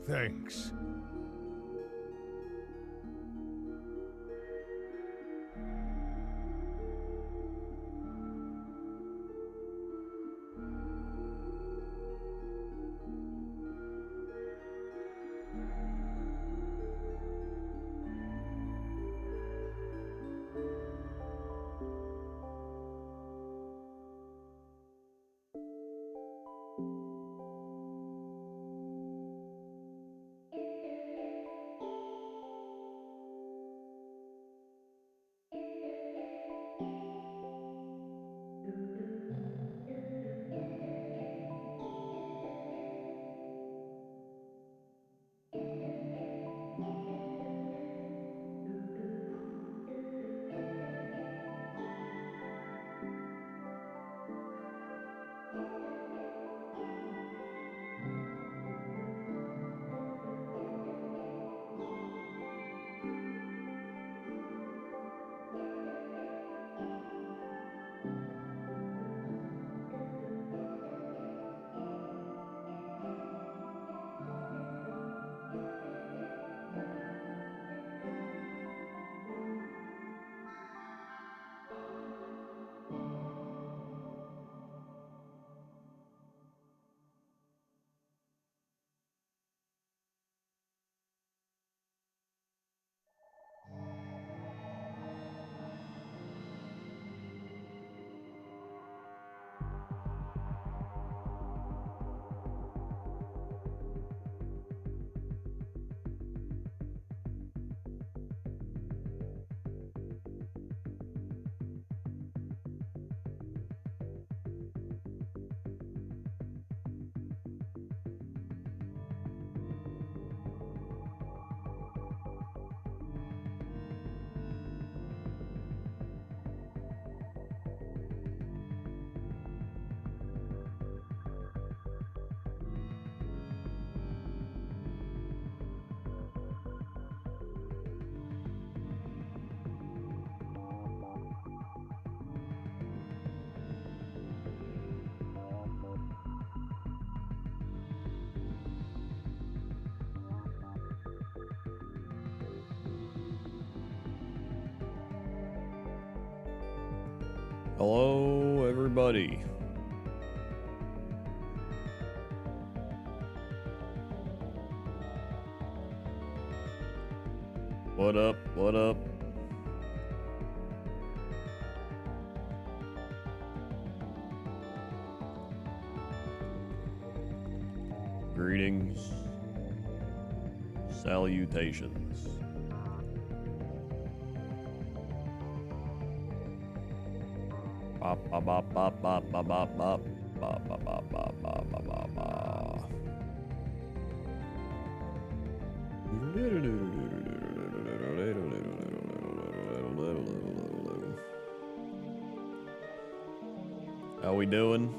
Thanks. Hello, everybody. What up? What up? Greetings. Salutations. Bop, bop, bop, bop, bop, bop, bop, bop, bop, bop, bop, bop, bop, bop, bop, bop. How we doing?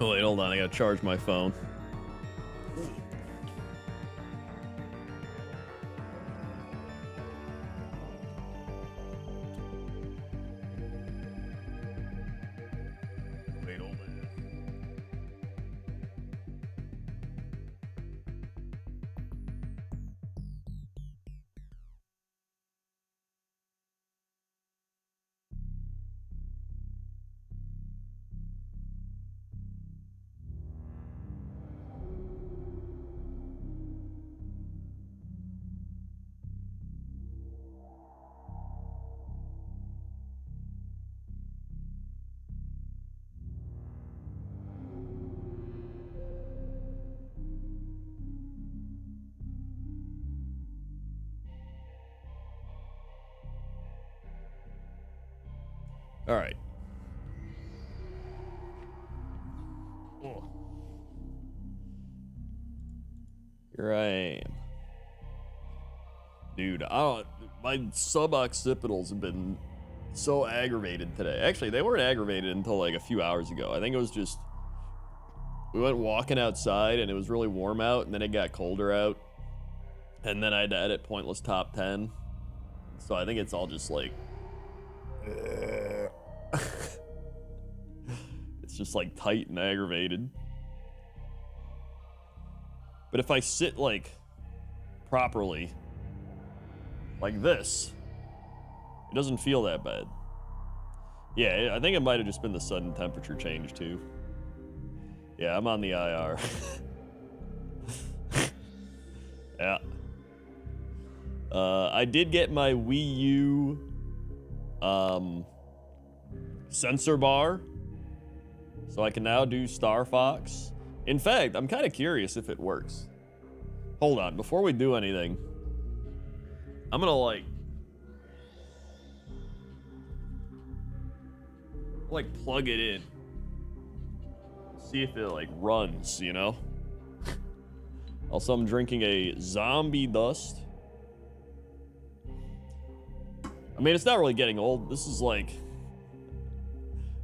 Oh, wait, hold on. I gotta charge my phone. Wait, hold on. All right. Oh. Here I am. Dude, I don't. My suboccipitals have been so aggravated today. Actually, they weren't aggravated until like a few hours ago. I think it was just we went walking outside and it was really warm out, and then it got colder out, and then I had to edit pointless top 10. So I think it's all just like it's just like tight and aggravated. But if I sit like properly like this, it doesn't feel that bad. Yeah, I think it might have just been the sudden temperature change too. Yeah, I'm on the IR. Yeah. I did get my Wii U sensor bar, so I can now do Star Fox. In fact, I'm kind of curious if it works. Hold on, before we do anything, I'm gonna like plug it in, see if it like runs, you know? Also, I'm drinking a Zombie Dust. I mean, it's not really getting old. This is like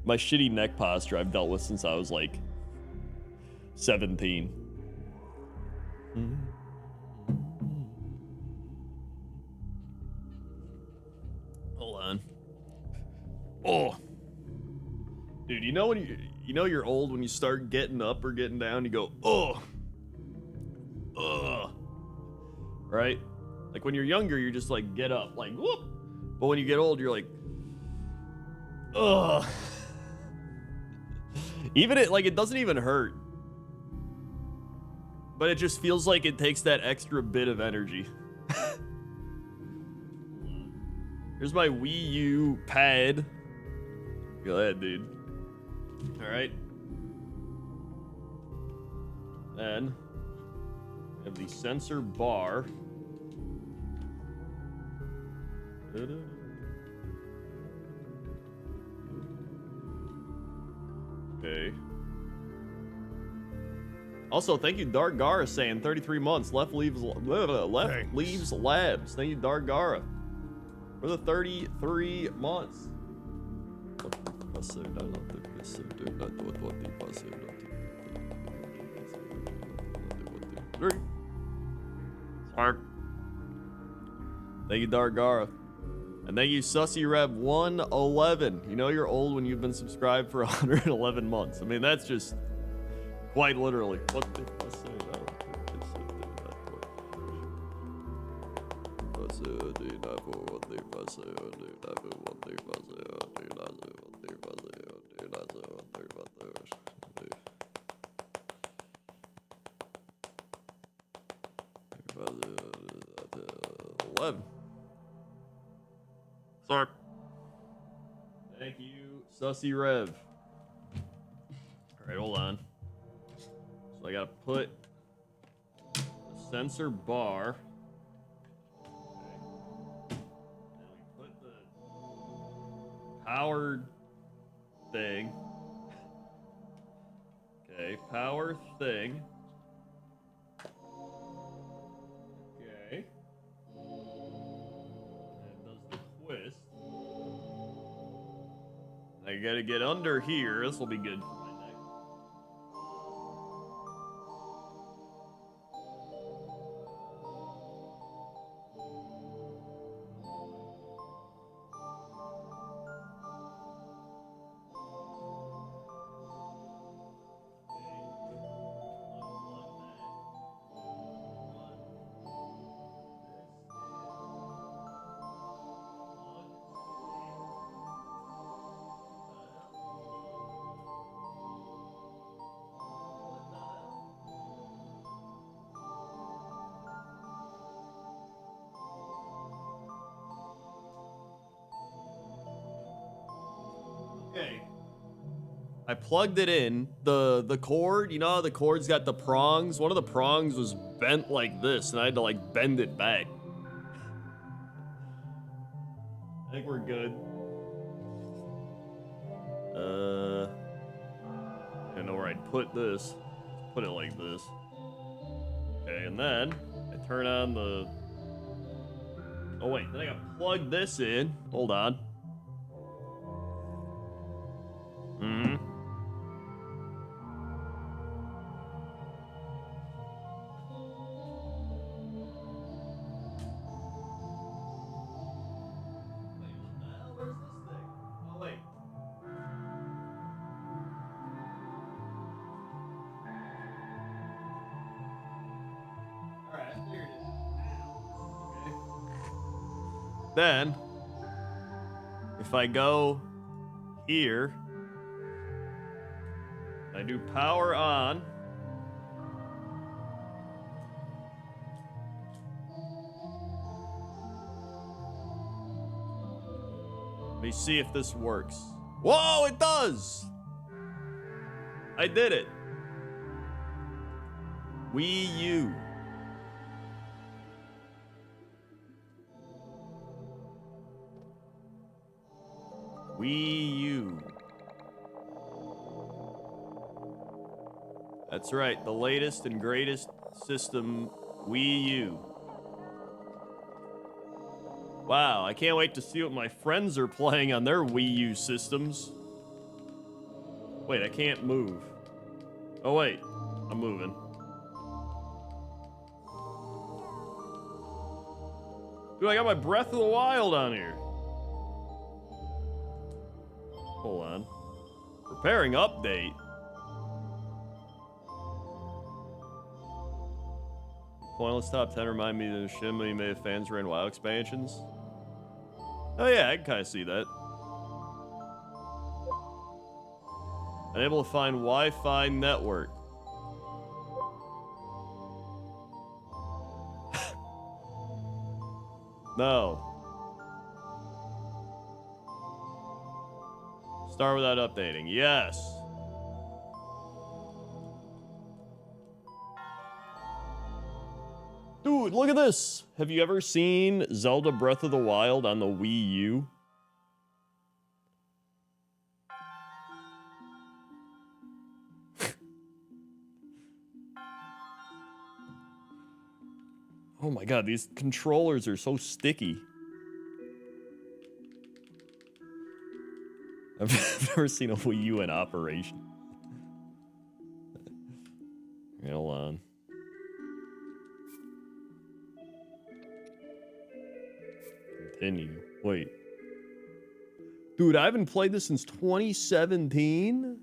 my shitty neck posture I've dealt with since I was like 17. Hold on. Oh, dude, you know when you know you're old when you start getting up or getting down, you go, oh, right? Like when you're younger, you're just like get up, like whoop. But when you get old, you're like, ugh. Even it, like, it doesn't even hurt. But it just feels like it takes that extra bit of energy. Here's my Wii U pad. Go ahead, dude. All right. Then we have the sensor bar. Okay. Also, thank you, Dark Gara, saying 33 months. Left leaves labs. Thank you, Dark Gara, for the 33 months. Smart. Thank you, Dark Gara. And thank you, Sussy Rev 111. You know you're old when you've been subscribed for 111 months. I mean, that's just quite literally. What the Sorry. Thank you, Sussy Rev. Alright, hold on. So I gotta put the sensor bar. Okay. Now we put the powered thing. Okay, power thing. Okay. Twist. I gotta get under here. This will be good for my neck. Okay. I plugged it in. The cord, you know how the cord's got the prongs? One of the prongs was bent like this, and I had to like bend it back. I think we're good. I don't know where I'd put this. Put it like this. Okay, and then I turn on the... Oh wait, then I gotta plug this in. Hold on. Mm-hmm. Then, if I go here, I do power on. Let me see if this works. Whoa, it does! I did it. Wii U. Wii U. That's right, the latest and greatest system, Wii U. Wow, I can't wait to see what my friends are playing on their Wii U systems. Wait, I can't move. Oh wait, I'm moving. Dude, I got my Breath of the Wild on here. Hold on. Preparing update. Pointless top 10 remind me that the Shimmy made of fans ran WoW expansions. Oh yeah, I can kind of see that. Unable to find Wi-Fi network. No. Start without updating. Yes. Dude, look at this. Have you ever seen Zelda Breath of the Wild on the Wii U? Oh my god, these controllers are so sticky. I've never seen a Wii U in operation. Hold on. Continue. Wait. Dude, I haven't played this since 2017?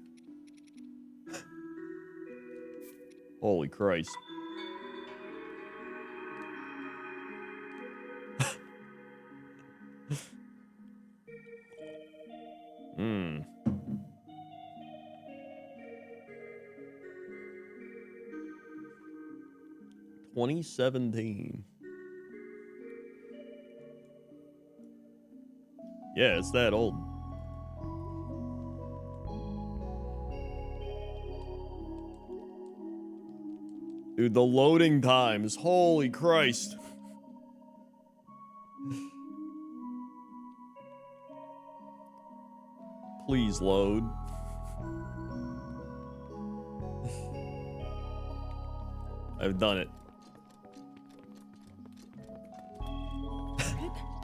Holy Christ. Hmm. 2017. Yeah, it's that old. Dude, the loading times. Holy Christ. Please load. I've done it.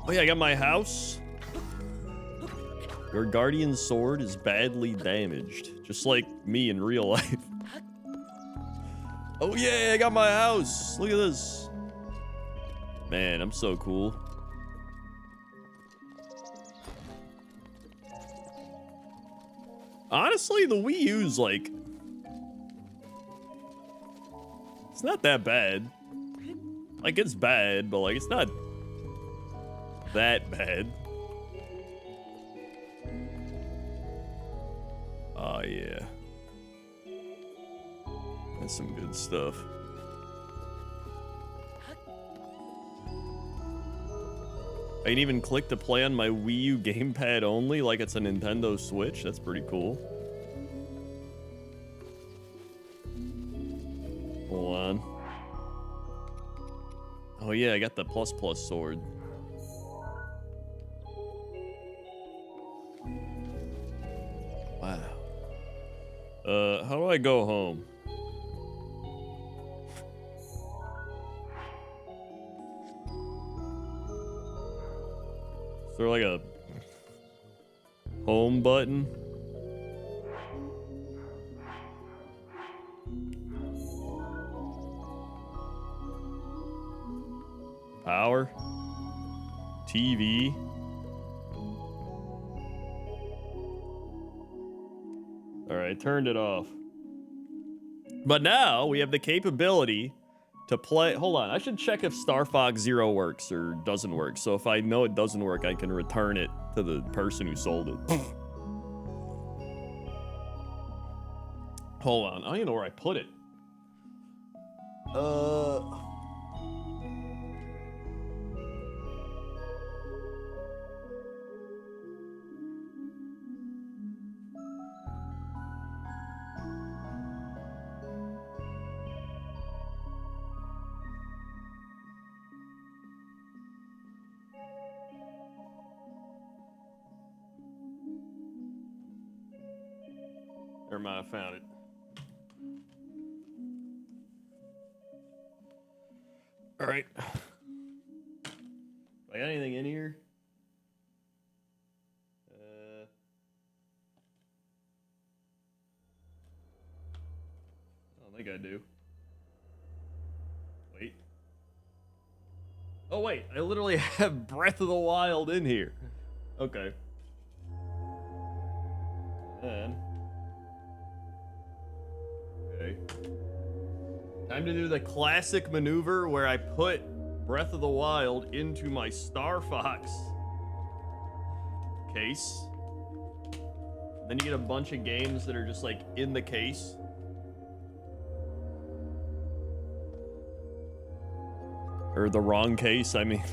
Oh yeah, I got my house. Your guardian's sword is badly damaged, just like me in real life. Oh yeah, I got my house. Look at this. Man, I'm so cool. Honestly, the Wii U's like... It's not that bad. Like, it's bad, but like, it's not that bad. Oh, yeah. That's some good stuff. I can even click to play on my Wii U gamepad only like it's a Nintendo Switch. That's pretty cool. Hold on. Oh yeah, I got the plus sword. Wow. How do I go home? Is there like a home button? Power. TV. All right, turned it off. But now we have the capability to play. Hold on, I should check if Star Fox Zero works or doesn't work. So if I know it doesn't work, I can return it to the person who sold it. Hold on, I don't even know where I put it. Never mind, I found it. All right. I got anything in here? I don't think I do. Wait. Oh wait, I literally have Breath of the Wild in here. Okay. And okay. Time to do the classic maneuver where I put Breath of the Wild into my Star Fox case. Then you get a bunch of games that are just like in the case. Or the wrong case, I mean.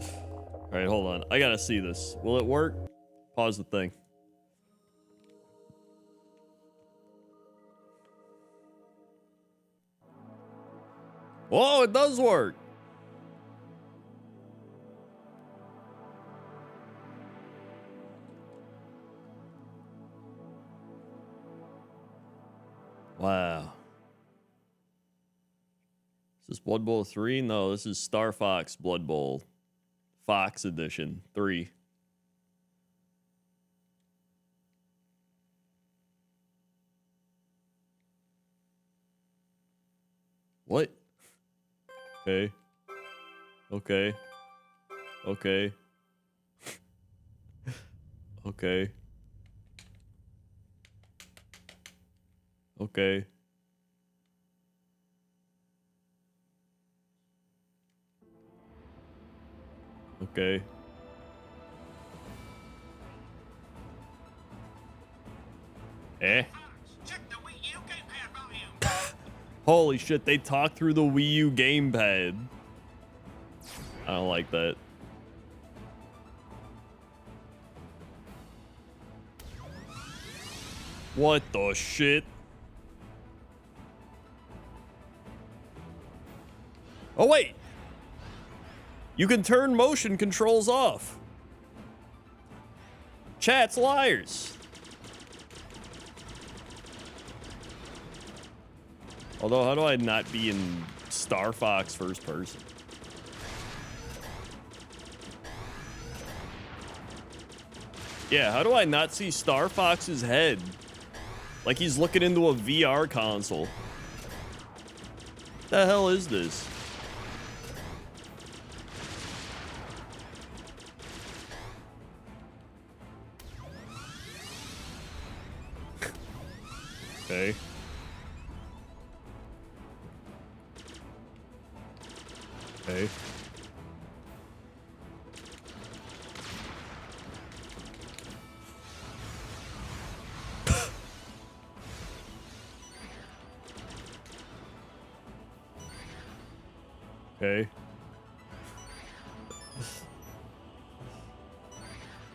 All right, hold on. I gotta see this. Will it work? Pause the thing. Whoa, it does work. Wow. Is this Blood Bowl 3? No, this is Star Fox Blood Bowl. Fox Edition 3. What? Okay. Okay. Okay. Okay. Okay. Okay. Eh? Holy shit, they talked through the Wii U gamepad. I don't like that. What the shit? Oh wait! You can turn motion controls off. Chat's liars. Although, how do I not be in Star Fox first person? Yeah, how do I not see Star Fox's head? Like he's looking into a VR console. What the hell is this? Okay. Okay. Okay.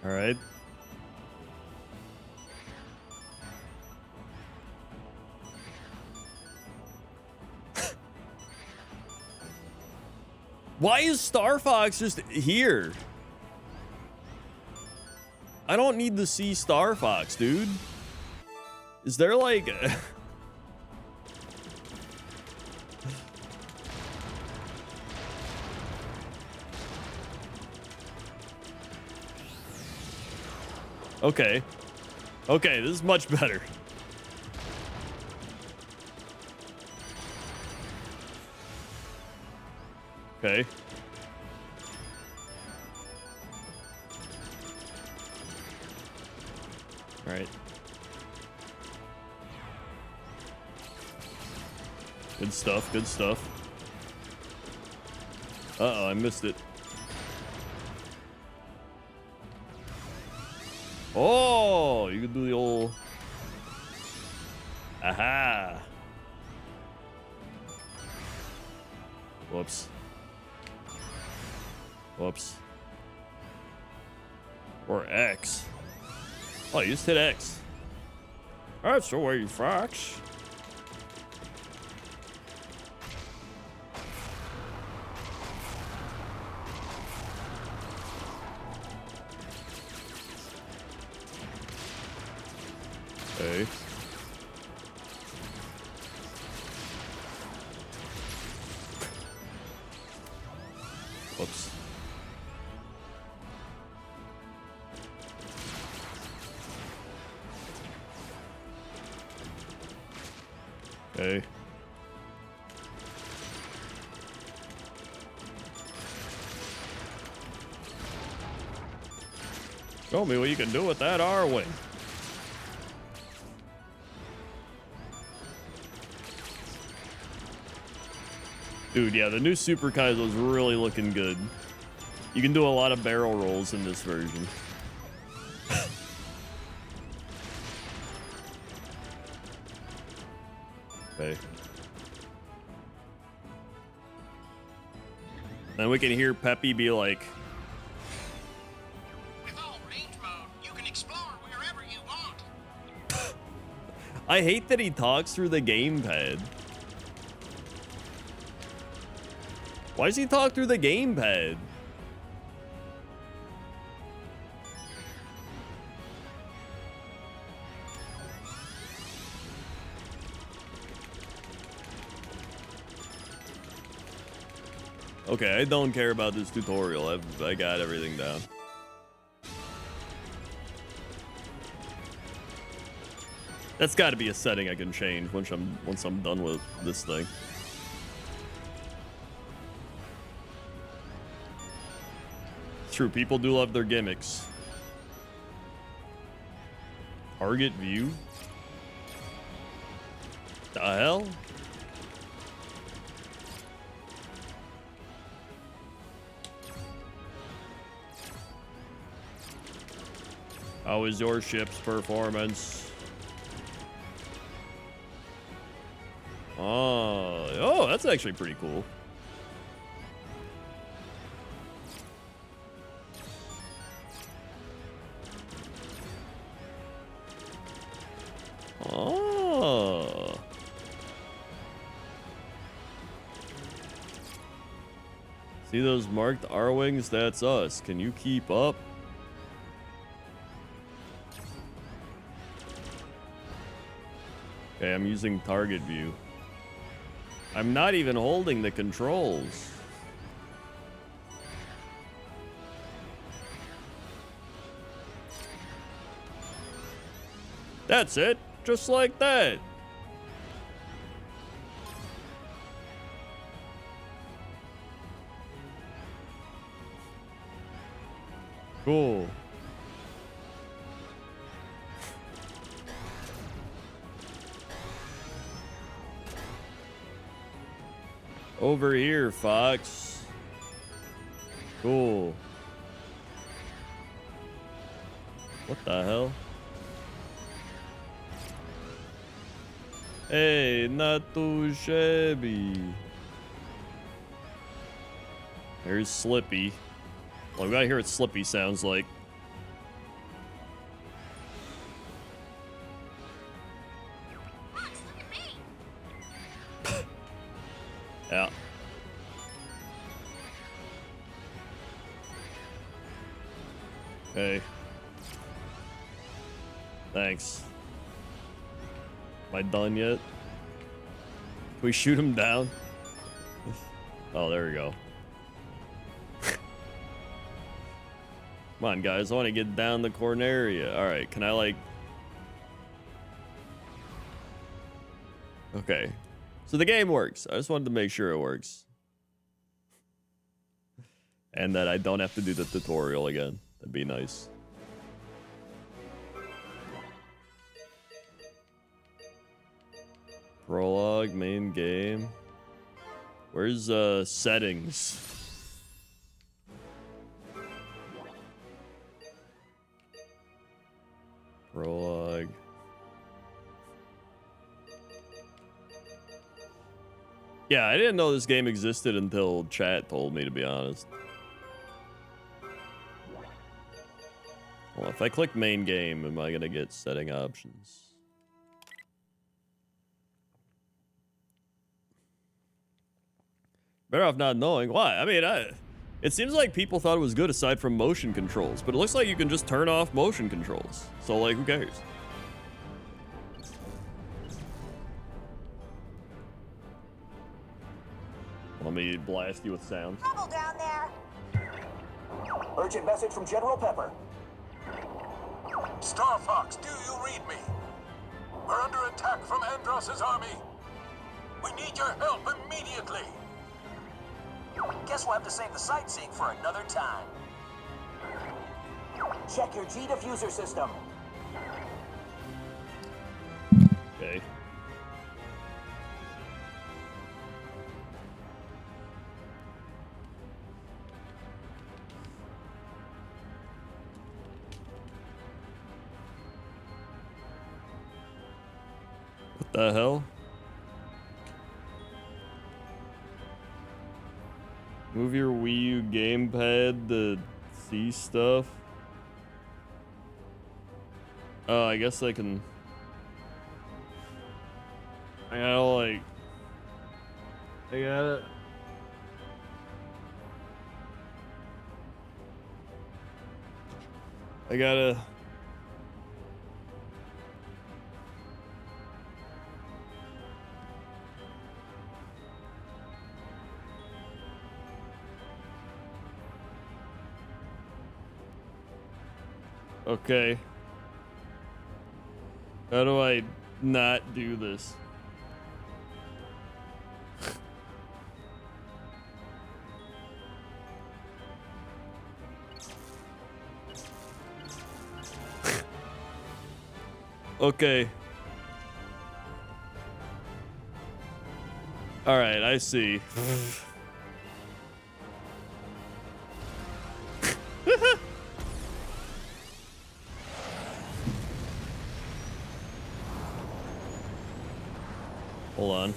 All right. Why is Star Fox just here? I don't need to see Star Fox, dude. Is there like... Okay. Okay, this is much better. Okay. Alright. Good stuff, good stuff. Uh-oh, I missed it. Oh, you can do the old... Aha! Whoops. Whoops. Or X. Oh, you just hit X. That's the way you fox. Okay. Whoops. Okay. Show me what you can do with that R-wing. Dude, yeah, the new Super Kaizo is really looking good. You can do a lot of barrel rolls in this version. Okay. Then we can hear Peppy be like, with all range mode, you can explore wherever you want. I hate that he talks through the gamepad. Why does he talk through the gamepad? Okay, I don't care about this tutorial. I got everything down. That's got to be a setting I can change once I'm done with this thing. True, people do love their gimmicks. Target view? The hell? How is your ship's performance? Oh, that's actually pretty cool. Oh. See those marked R-wings? That's us. Can you keep up? Okay, I'm using target view. I'm not even holding the controls. That's it. Just like that. Cool. Over here, Fox. Cool. What the hell? Hey, not too shabby. There's Slippy. Well, we gotta hear what Slippy sounds like. Fox, look at me. Yeah. Hey. Thanks. Am I done yet? Can we shoot him down? Oh, there we go. Come on, guys. I want to get down the Corneria. All right. Can I, like... Okay. So the game works. I just wanted to make sure it works. And that I don't have to do the tutorial again. That'd be nice. Prologue, main game. Where's settings? Prologue. Yeah, I didn't know this game existed until chat told me, to be honest. Well, if I click main game, am I gonna get setting options? Better off not knowing. Why? I mean, it seems like people thought it was good aside from motion controls, but it looks like you can just turn off motion controls. So, like, who cares? Let me blast you with sound. Trouble down there. Urgent message from General Pepper. Star Fox, do you read me? We're under attack from Andross's army. We need your help immediately. Guess we'll have to save the sightseeing for another time. Check your G diffuser system. Okay. What the hell? Move your Wii U gamepad to see stuff. Oh, I guess I can. I gotta like. I gotta. I gotta. Okay. How do I not do this? Okay. All right, I see. Hold on.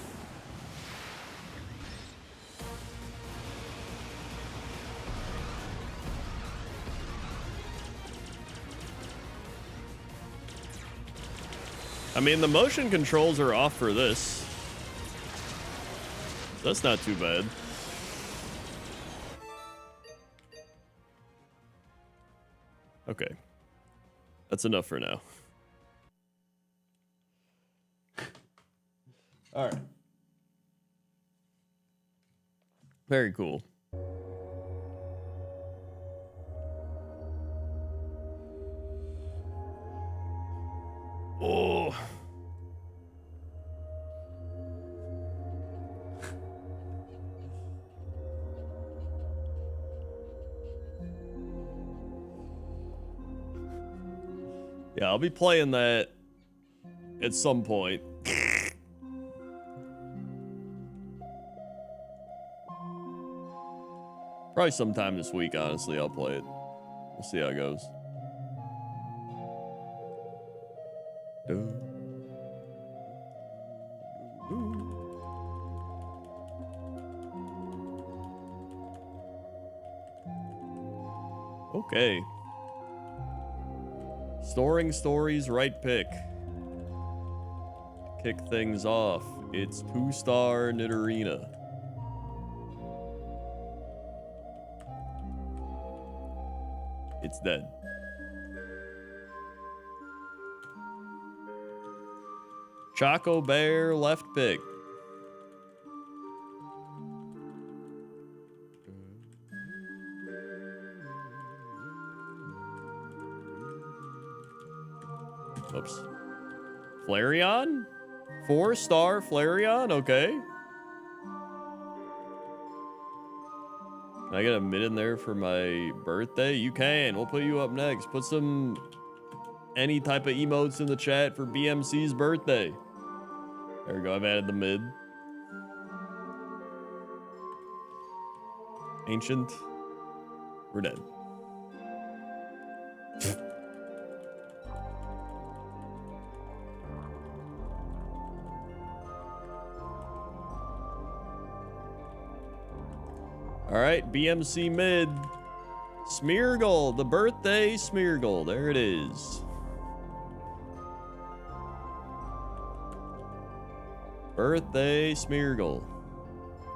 I mean, the motion controls are off for this. That's not too bad. Okay. That's enough for now. All right. Very cool. Oh. Yeah, I'll be playing that at some point. Probably sometime this week, honestly, I'll play it. We'll see how it goes. Okay. Storing stories, right pick. Kick things off. It's 2-star Nidorina. It's dead. Choco Bear, left pick. Oops. Flareon? 4-star Flareon? Okay. Can I get a mid in there for my birthday? You can. We'll put you up next. Put some any type of emotes in the chat for BMC's birthday. There we go. I've added the mid. Ancient. We're dead. All right, BMC mid. Smeargle, the birthday Smeargle. There it is. Birthday Smeargle.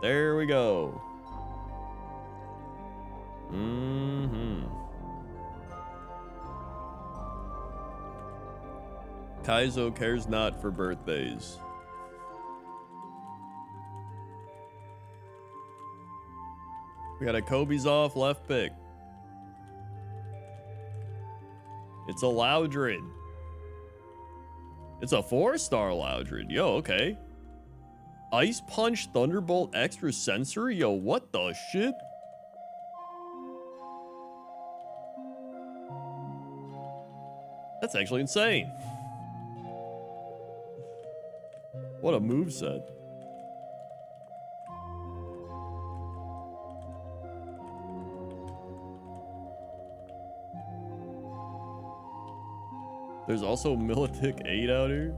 There we go. Kaizo cares not for birthdays. We got a Kobe's off left pick. It's a Loudred. It's a 4-star Loudred. Yo, okay. Ice Punch Thunderbolt Extra Sensory? Yo, what the shit? That's actually insane. What a moveset. There's also Militic 8 out here.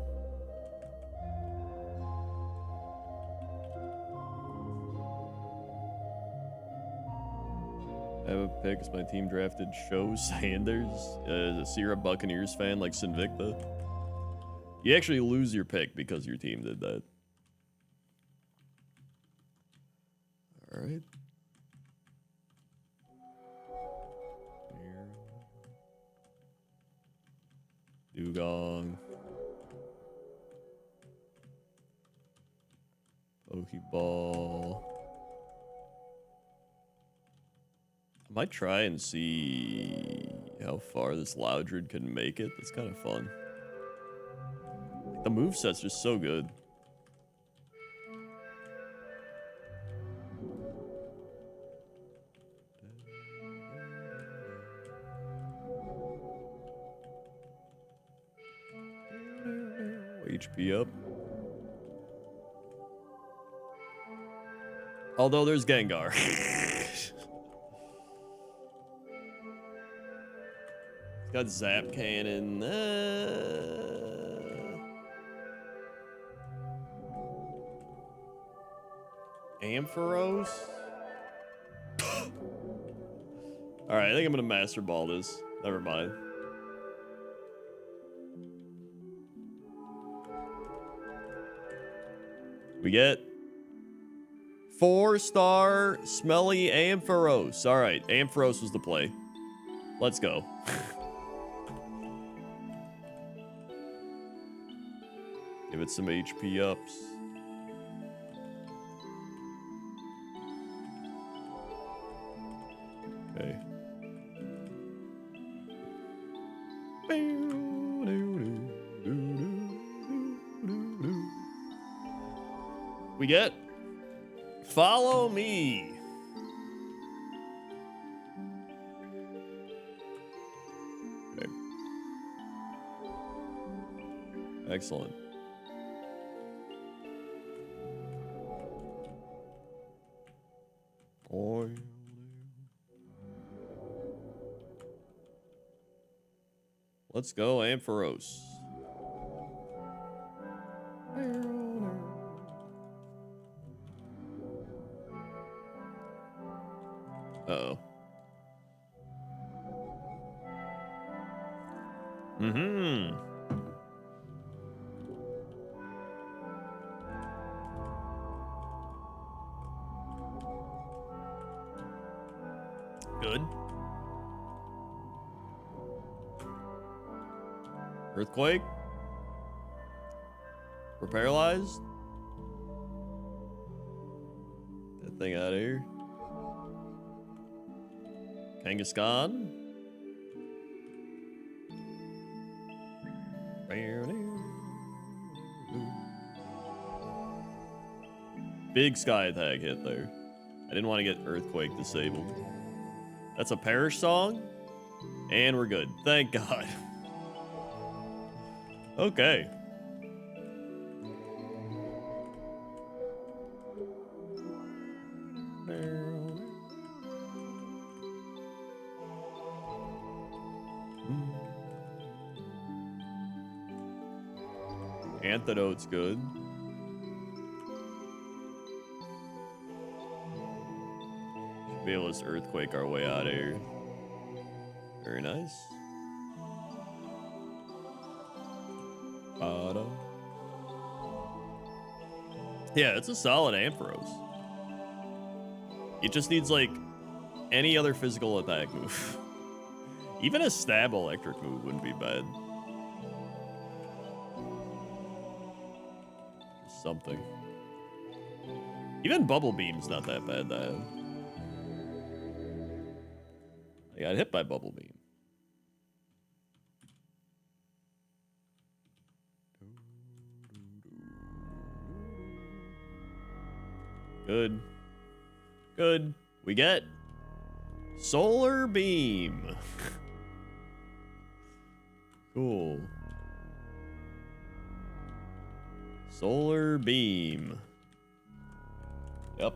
I have a pick as my team drafted Show Sanders as a Sierra Buccaneers fan like Sinvicta. You actually lose your pick because your team did that. All right. Dugong. Pokeball. I might try and see how far this Loudred can make it. That's kind of fun. The moveset's just so good. HP up. Although there's Gengar. He's got Zap Cannon. Ampharos? Alright, I think I'm gonna Master Ball this. Never mind. We get 4-star Smelly Ampharos. Alright, Ampharos was the play. Let's go. Give it some HP ups. Okay. We get Follow Me. Okay. Excellent. Let's go, Ampharos. Uh-oh. Mm-hmm. Good. Earthquake? We're paralyzed? That thing out of here. Kangaskhan? Big sky attack hit there. I didn't want to get Earthquake disabled. That's a Perish song? And we're good. Thank God. Antidote's good. Should be able to earthquake our way out of here. Very nice. Yeah, it's a solid Ampharos. It just needs, like, any other physical attack move. Even a stab electric move wouldn't be bad. Something. Even Bubble Beam's not that bad to have. I got hit by Bubble Beam. Good. Good. We get Solar Beam. Cool. Solar Beam. Yep.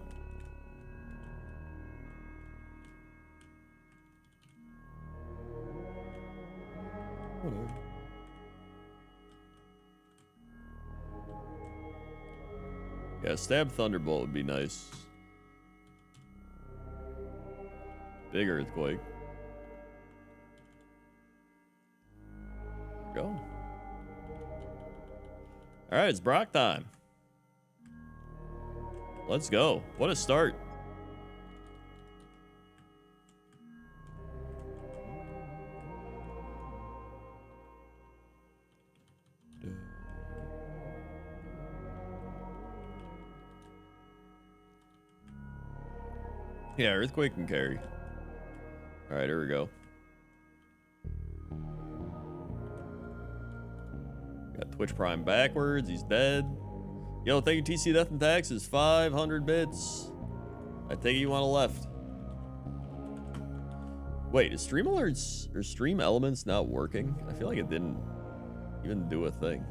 Whatever. Yeah, Stab Thunderbolt would be nice. Big Earthquake. Go. Alright, it's Brock time. Let's go. What a start. Yeah, Earthquake can carry. Alright, here we go. Got Twitch Prime backwards. He's dead. Yo, thank you, TC Death and Taxes. 500 bits. I take it you want a left. Wait, is Stream Alerts or Stream Elements not working? I feel like it didn't even do a thing.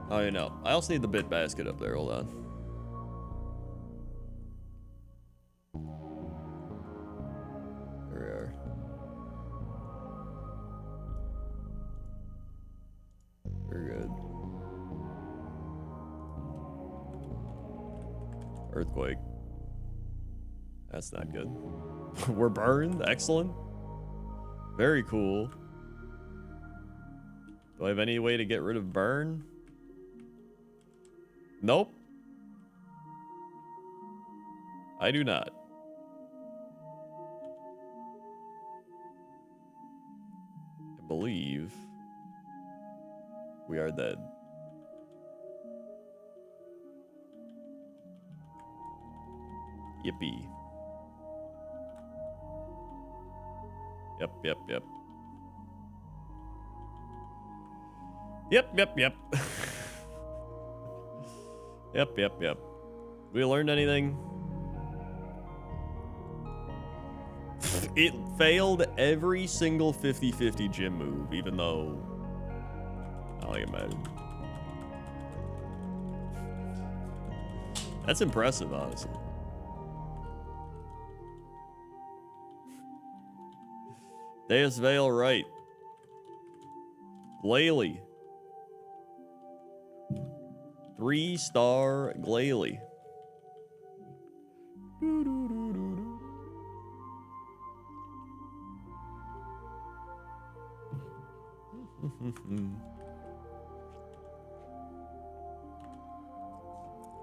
Oh, you know. I also need the bit basket up there. Hold on. There we are. Very good. Earthquake. That's not good. We're burned. Excellent. Very cool. Do I have any way to get rid of burn? Nope. I do not. I believe we are dead. Yippee. Yep, yep, yep. Yep, yep, yep. Yep, yep, yep. We learned anything? It failed every single 50-50 gym move, even though I don't think it mattered. That's impressive, honestly. Deus Vale right. Glalie. 3-star Glalie.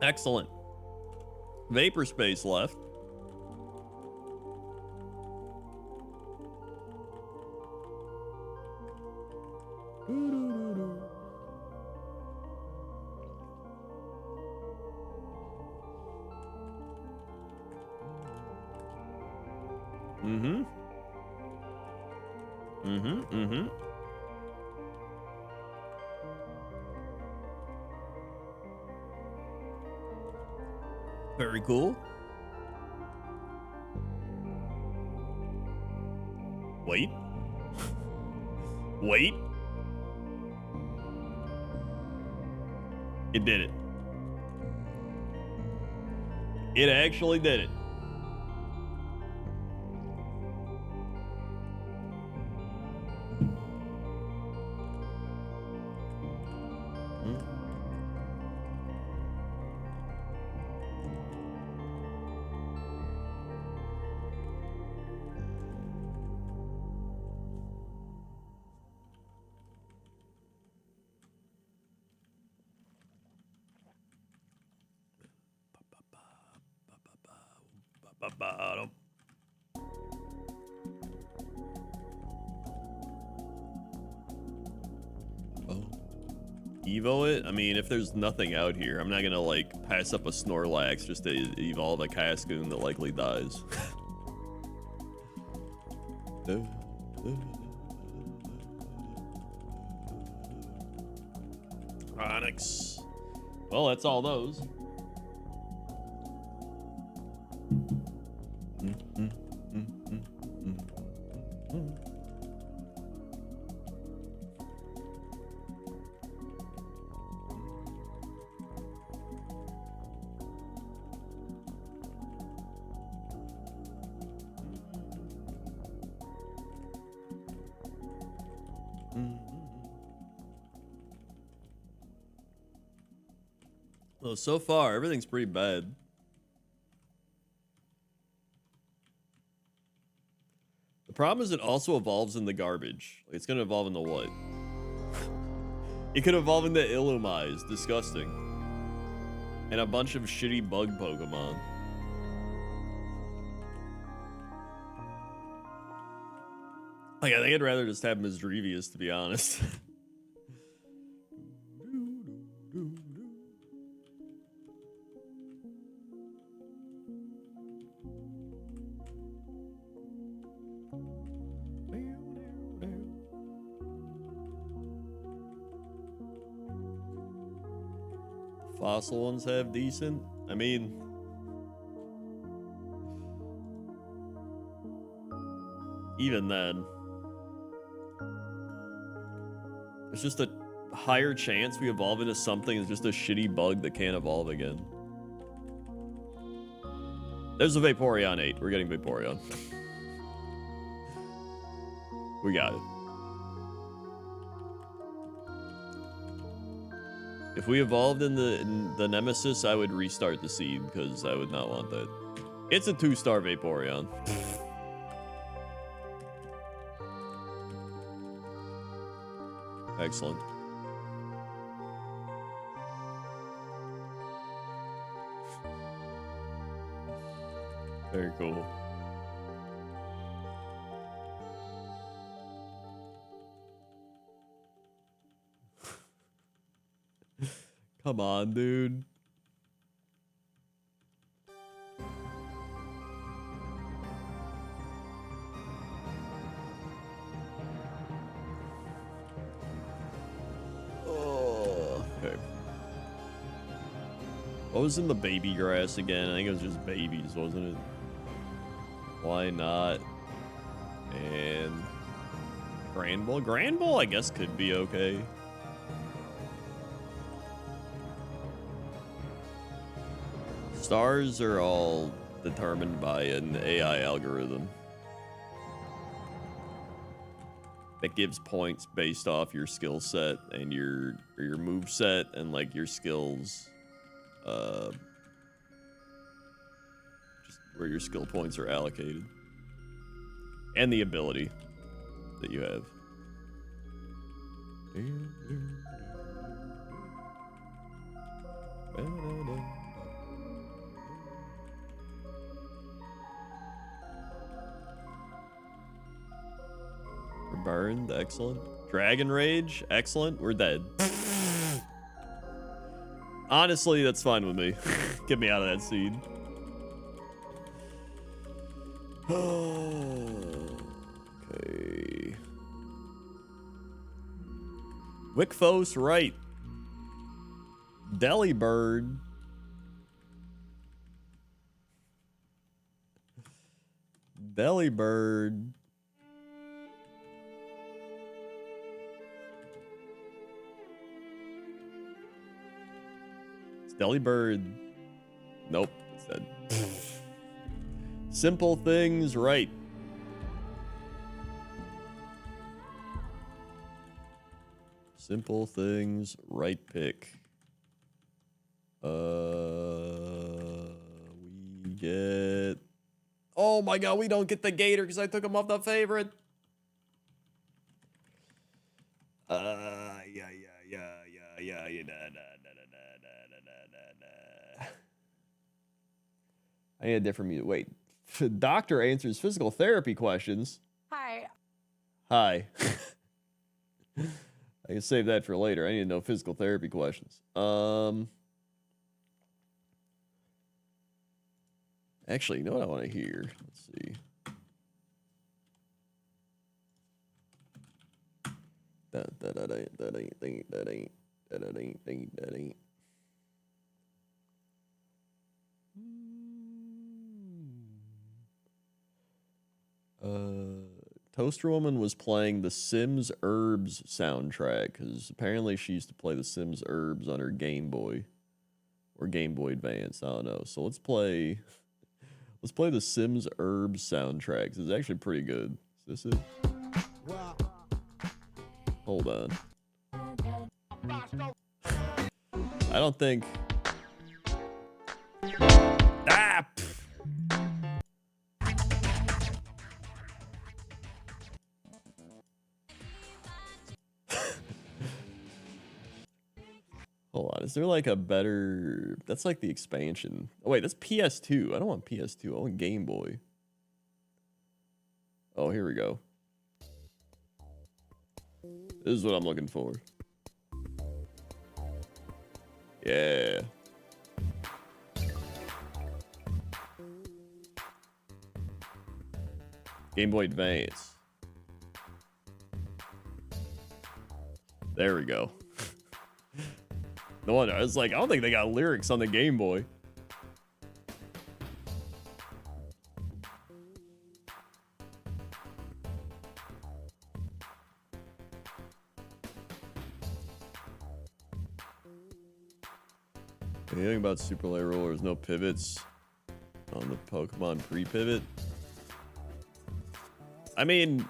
Excellent. Vapor Space left. Very cool. Wait. Wait. It did it. It actually did it. Evo it? I mean, if there's nothing out here, I'm not gonna like pass up a Snorlax just to evolve a Cascoon that likely dies. Onyx. Well, that's all those. Well, so far, everything's pretty bad. The problem is it also evolves in the garbage. Like, it's gonna evolve into what? It could evolve into Illumise, disgusting. And a bunch of shitty bug Pokemon. Like, I think I'd rather just have Misdreavious, to be honest. Fossil ones have decent. I mean, even then, there's just a higher chance we evolve into something that's just a shitty bug that can't evolve again. There's a Vaporeon 8. We're getting Vaporeon. We got it. If we evolved in the Nemesis, I would restart the seed because I would not want that. It's a 2-star Vaporeon. Excellent. Very cool. Come on, dude. Oh, okay. What was in the baby grass again? I think it was just babies, wasn't it? Why not? And Granbull? Granbull, I guess, could be okay. Stars are all determined by an AI algorithm that gives points based off your skill set and your move set and like your skills, just where your skill points are allocated and the ability that you have. We're burned, excellent. Dragon Rage, excellent. We're dead. Honestly, that's fine with me. Get me out of that seed. Okay. Wickfos, right. Delibird. Delibird. Delibird. Nope, it's Dead. Simple things, right? Simple things, right pick. We get... Oh my god, we don't get the Gator because I took him off the favorite. I need a different music. Wait. Doctor answers physical therapy questions. Hi. Hi. I can save that for later. I need to know physical therapy questions. Actually, you know what I want to hear? Let's see. That ain't. Toaster Woman was playing the Sims Herbs soundtrack because apparently she used to play the Sims Herbs on her Game Boy or Game Boy Advance. I don't know. So let's play the Sims Herbs soundtrack. It's actually pretty good. Is this it? Hold on. I don't think. Ah! Hold on, is there like a better... That's like the expansion. Oh wait, that's PS2. I don't want PS2, I want Game Boy. Oh, here we go. This is what I'm looking for. Yeah. Game Boy Advance. There we go. No wonder. I was like, I don't think they got lyrics on the Game Boy. Anything about Super Light Rollers? No pivots on the Pokemon pre-pivot? I mean,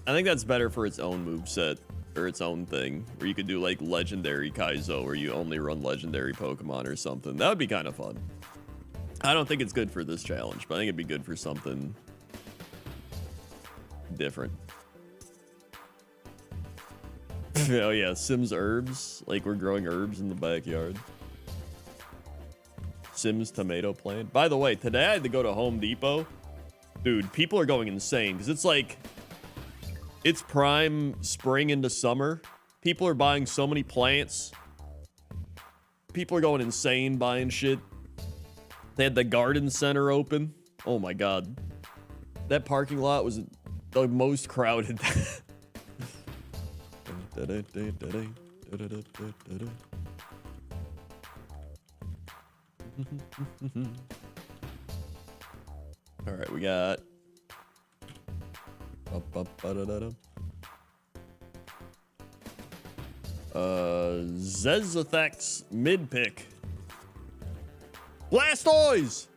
I think that's better for its own moveset. Or its own thing, where you could do like legendary Kaizo, where you only run legendary Pokemon or something. That would be kind of fun. I don't think it's good for this challenge, but I think it'd be good for something different. Oh yeah, Sims Herbs, like we're growing herbs in the backyard. Sims tomato plant. By the way, today I had to go to Home Depot. Dude, people are going insane because it's like, it's prime spring into summer. People are buying so many plants. People are going insane buying shit. They had the garden center open. Oh my god. That parking lot was the most crowded. All right, we got... Zezathex mid pick. Blastoise!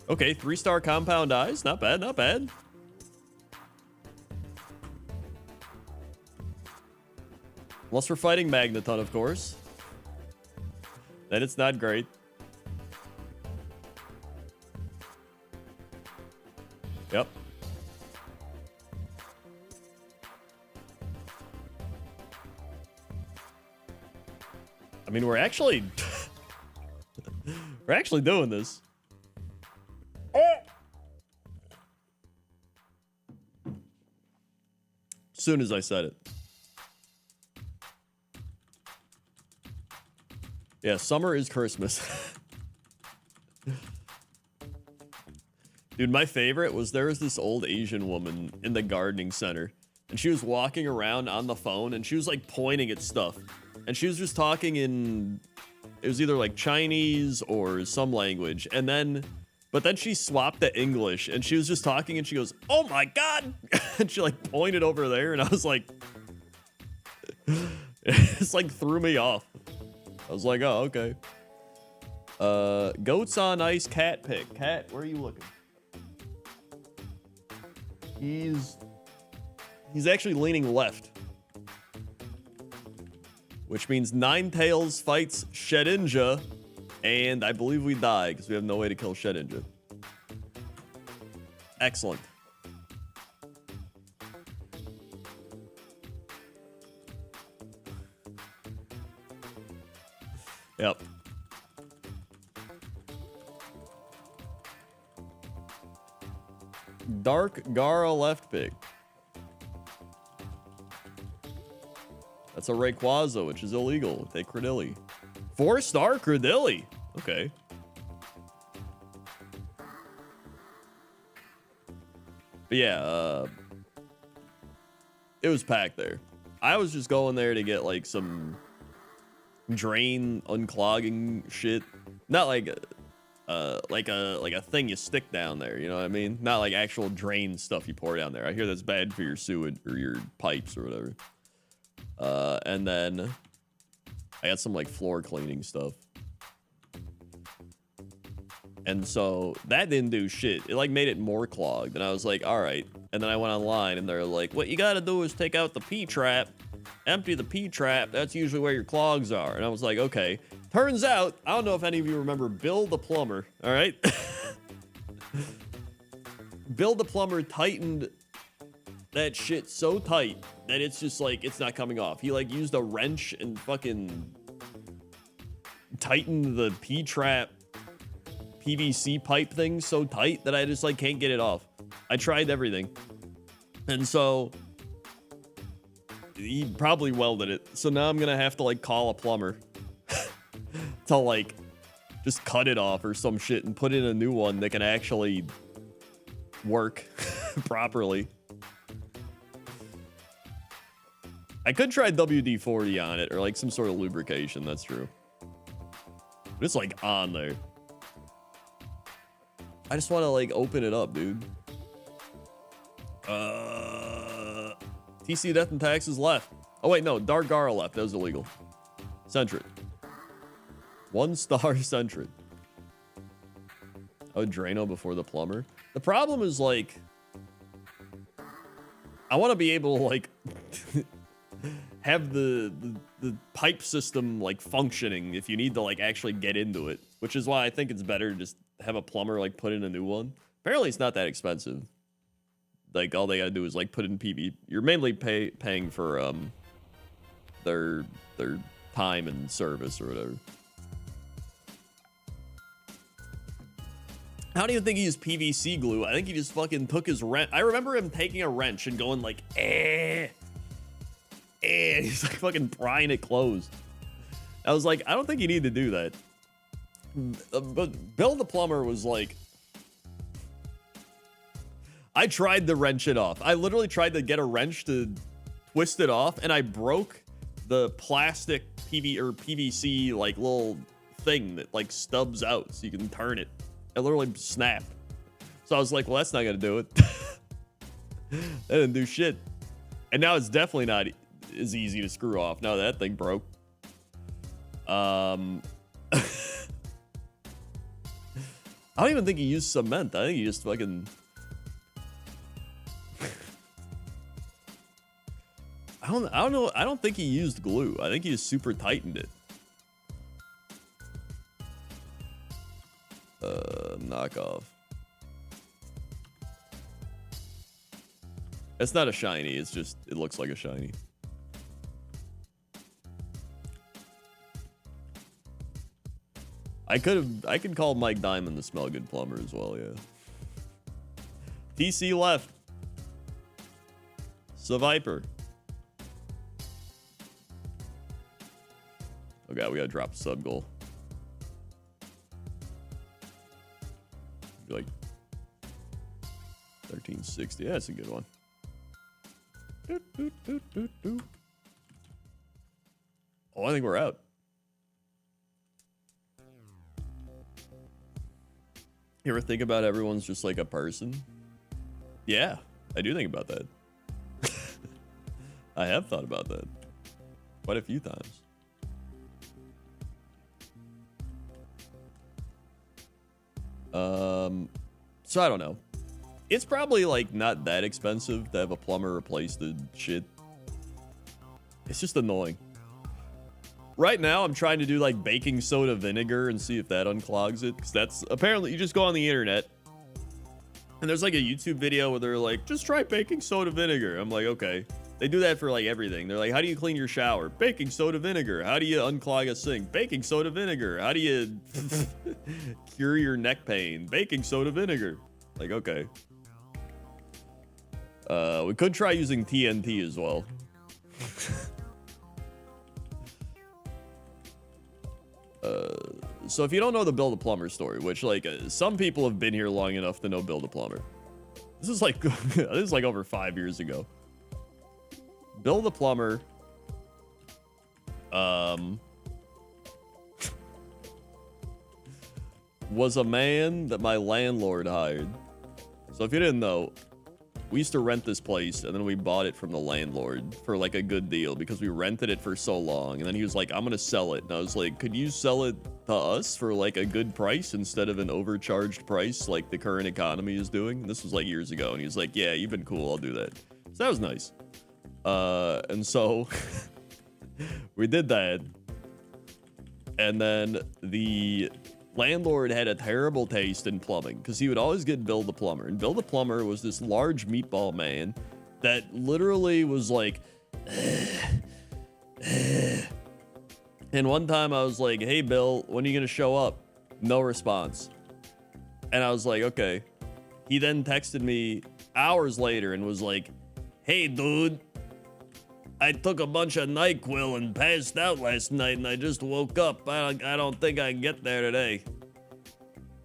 Okay, 3-star compound eyes. Not bad, not bad. Unless we're fighting Magneton, of course. Then it's not great. Yep. I mean, we're actually doing this. As soon as I said it. Yeah, summer is Christmas. Dude, my favorite was there was this old Asian woman in the gardening center, and she was walking around on the phone, and she was like pointing at stuff. And she was just talking in, it was either like Chinese or some language. And then, but then she swapped to English and she was just talking and she goes, "Oh my God." And she like pointed over there and I was like, it's like threw me off. I was like, oh, okay. Goats on ice cat pick. Cat, where are you looking? He's actually leaning left. Which means Ninetales fights Shedinja, and I believe we die because we have no way to kill Shedinja. Excellent. Yep. Dark Gara left pick. That's a Rayquaza, which is illegal. Take Credilli. 4-star Credilli. Okay. But yeah, it was packed there. I was just going there to get like some drain unclogging shit. Not like a thing you stick down there, you know what I mean? Not like actual drain stuff you pour down there. I hear that's bad for your sewage or your pipes or whatever. And then I got some like floor cleaning stuff. And so that didn't do shit. It like made it more clogged. And I was like, all right. And then I went online and they're like, what you gotta do is take out the P-trap, empty the P-trap. That's usually where your clogs are. And I was like, okay. Turns out, I don't know if any of you remember Bill the plumber, all right? Bill the plumber tightened that shit so tight that it's just like, it's not coming off. He like used a wrench and fucking tightened the P-trap PVC pipe thing so tight that I just like can't get it off. I tried everything. And so he probably welded it. So now I'm gonna have to like call a plumber to like just cut it off or some shit and put in a new one that can actually work properly. I could try WD-40 on it or like some sort of lubrication, that's true. But it's like on there. I just want to like open it up, dude. TC Death and Taxes left. Oh wait, no, Dark Gara left. That was illegal. Sentret. 1-star Sentret. Oh, Drano before the plumber. The problem is like, I want to be able to like have the pipe system like functioning if you need to like actually get into it, which is why I think it's better to just have a plumber like put in a new one. Apparently it's not that expensive. Like all they gotta do is like put in PV. You're mainly paying for their time and service or whatever. I don't even think he used PVC glue. I think he just fucking took his wrench. I remember him taking a wrench and going like, he's like fucking prying it closed. I was like, I don't think you need to do that. But Bill the plumber was like, I tried to wrench it off. I literally tried to get a wrench to twist it off, and I broke the plastic PVC like little thing that like stubs out so you can turn it. It literally snapped. So I was like, well, that's not gonna do it. That didn't do shit. And now it's definitely not as easy to screw off now that thing broke. I don't even think he used cement. I think he just fucking... I don't know. I don't think he used glue. I think he just super tightened it. Knockoff. It's not a shiny. It's just, it looks like a shiny. I could call Mike Diamond the smell good plumber as well, yeah. TC left. Viper. Oh god, we gotta drop a sub goal. Like 1360. Yeah, that's a good one. Oh, I think we're out. You ever think about everyone's just like a person? Yeah, I do think about that. I have thought about that quite a few times. So I don't know. It's probably like not that expensive to have a plumber replace the shit. It's just annoying. Right now, I'm trying to do like baking soda vinegar and see if that unclogs it. Because that's apparently, you just go on the internet and there's like a YouTube video where they're like, just try baking soda vinegar. I'm like, okay. They do that for like everything. They're like, how do you clean your shower? Baking soda vinegar. How do you unclog a sink? Baking soda vinegar. How do you cure your neck pain? Baking soda vinegar. Like, okay. We could try using TNT as well. So if you don't know the Bill the Plumber story, which like some people have been here long enough to know Bill the Plumber. This is like this is like over 5 years ago. Bill the Plumber was a man that my landlord hired. So if you didn't know, we used to rent this place and then we bought it from the landlord for like a good deal because we rented it for so long. And then he was like, I'm going to sell it. And I was like, could you sell it to us for like a good price instead of an overcharged price like the current economy is doing? And this was like years ago. And he was like, yeah, you've been cool. I'll do that. So that was nice. And so we did that. And then the landlord had a terrible taste in plumbing because he would always get Bill the Plumber. And Bill the Plumber was this large meatball man that literally was like, and one time I was like, hey, Bill, when are you going to show up? No response. And I was like, okay. He then texted me hours later and was like, hey, dude, I took a bunch of NyQuil and passed out last night, and I just woke up. I don't think I can get there today.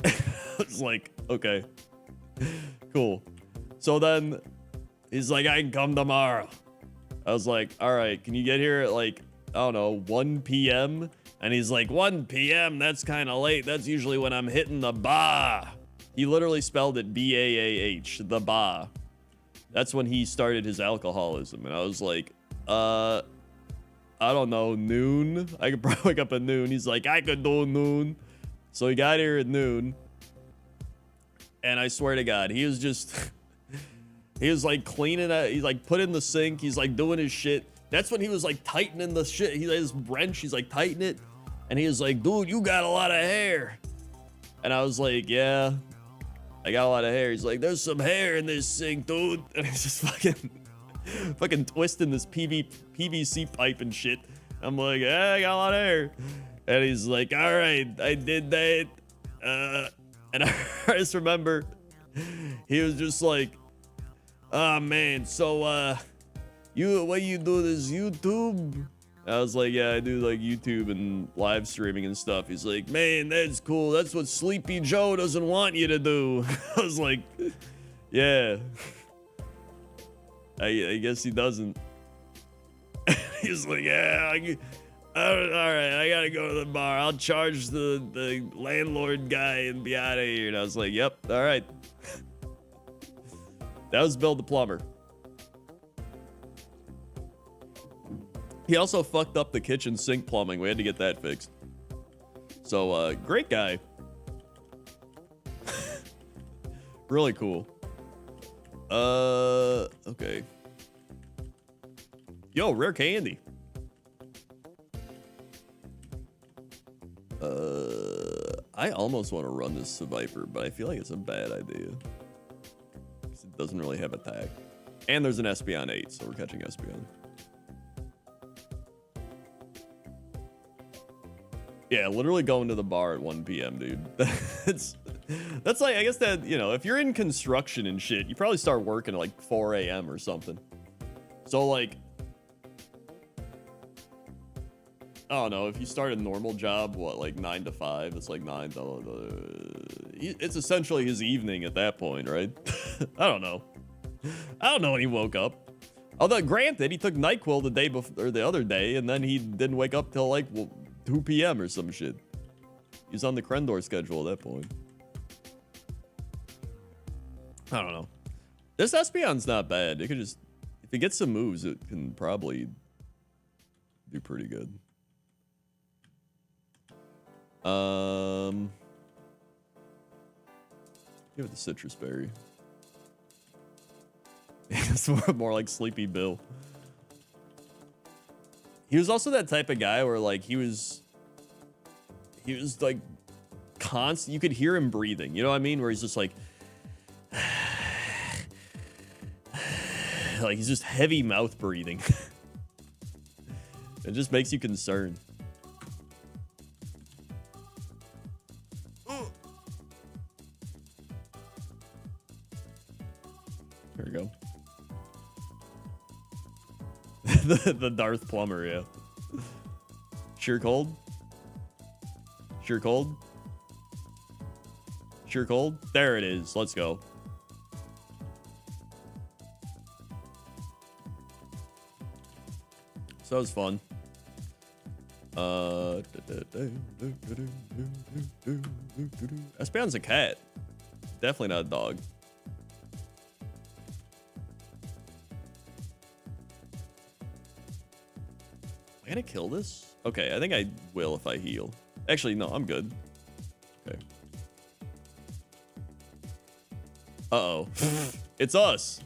I was like, okay, cool. So then he's like, I can come tomorrow. I was like, all right, can you get here at like, I don't know, 1 p.m.? And he's like, 1 p.m.? That's kind of late. That's usually when I'm hitting the bar. He literally spelled it B-A-A-H, the bar. That's when he started his alcoholism. And I was like, I don't know, noon? I could probably wake up at noon. He's like, I could do noon. So he got here at noon. And I swear to God, he was just, he was like cleaning it. He's like put in the sink. He's like doing his shit. That's when he was like tightening the shit. He had his wrench. He's like tightening it. And he was like, dude, you got a lot of hair. And I was like, yeah, I got a lot of hair. He's like, there's some hair in this sink, dude. And he's just fucking twisting this PVC pipe and shit. I'm like, yeah, I got a lot of hair. And he's like, all right, I did that. And I just remember he was just like, oh man, so what you do this YouTube? I was like, yeah, I do like YouTube and live streaming and stuff. He's like, man, that's cool. That's what Sleepy Joe doesn't want you to do. I was like, yeah. I guess he doesn't. He's like, yeah, all right, I gotta go to the bar. I'll charge the landlord guy and be out of here. And I was like, yep, all right. That was Bill the Plumber. He also fucked up the kitchen sink plumbing. We had to get that fixed. So, great guy. Really cool. Okay. Yo, rare candy. I almost want to run this Viper, but I feel like it's a bad idea. It doesn't really have attack. And there's an Espeon 8, so we're catching Espeon. Yeah, literally going to the bar at 1 p.m., dude. That's like, I guess that, you know, if you're in construction and shit, you probably start working at like 4 a.m. or something. So like, I don't know, if you start a normal job, what, like 9 to 5? It's like 9 to... it's essentially his evening at that point, right? I don't know. I don't know when he woke up. Although, granted, he took NyQuil the day before, or the other day, and then he didn't wake up till like 2 p.m. or some shit. He's on the Krendor schedule at that point. I don't know. This Espeon's not bad. It could just... If it gets some moves, it can probably do pretty good. Give it the citrus berry. It's more like Sleepy Bill. He was also that type of guy where like he was like constant. You could hear him breathing. You know what I mean? Where he's just like, like he's just heavy mouth breathing. It just makes you concerned. There we go. the Darth Plumber, yeah. Sure cold? Sure cold? Sure cold? There it is. Let's go. So that was fun. Espeon's a cat. Definitely not a dog. Am I gonna kill this? Okay, I think I will if I heal. Actually, no, I'm good. Okay. Uh-oh. It's us.